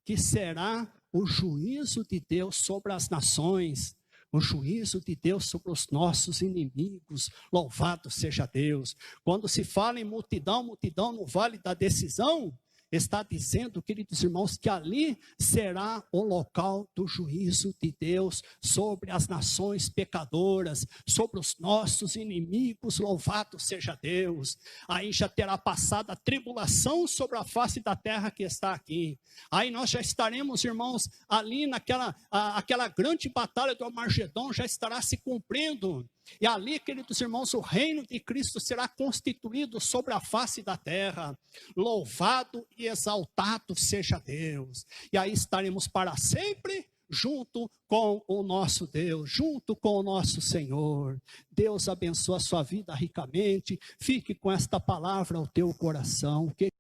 Speaker 2: que será o juízo de Deus sobre as nações, o juízo de Deus sobre os nossos inimigos, louvado seja Deus. Quando se fala em multidão, multidão no vale da decisão, está dizendo, queridos irmãos, que ali será o local do juízo de Deus sobre as nações pecadoras, sobre os nossos inimigos, louvado seja Deus. Aí já terá passado a tribulação sobre a face da terra que está aqui. Aí nós já estaremos, irmãos, ali aquela grande batalha do Armagedon já estará se cumprindo. E ali, queridos irmãos, o reino de Cristo será constituído sobre a face da terra. Louvado e exaltado seja Deus. E aí estaremos para sempre junto com o nosso Deus, junto com o nosso Senhor. Deus abençoe a sua vida ricamente. Fique com esta palavra ao teu coração.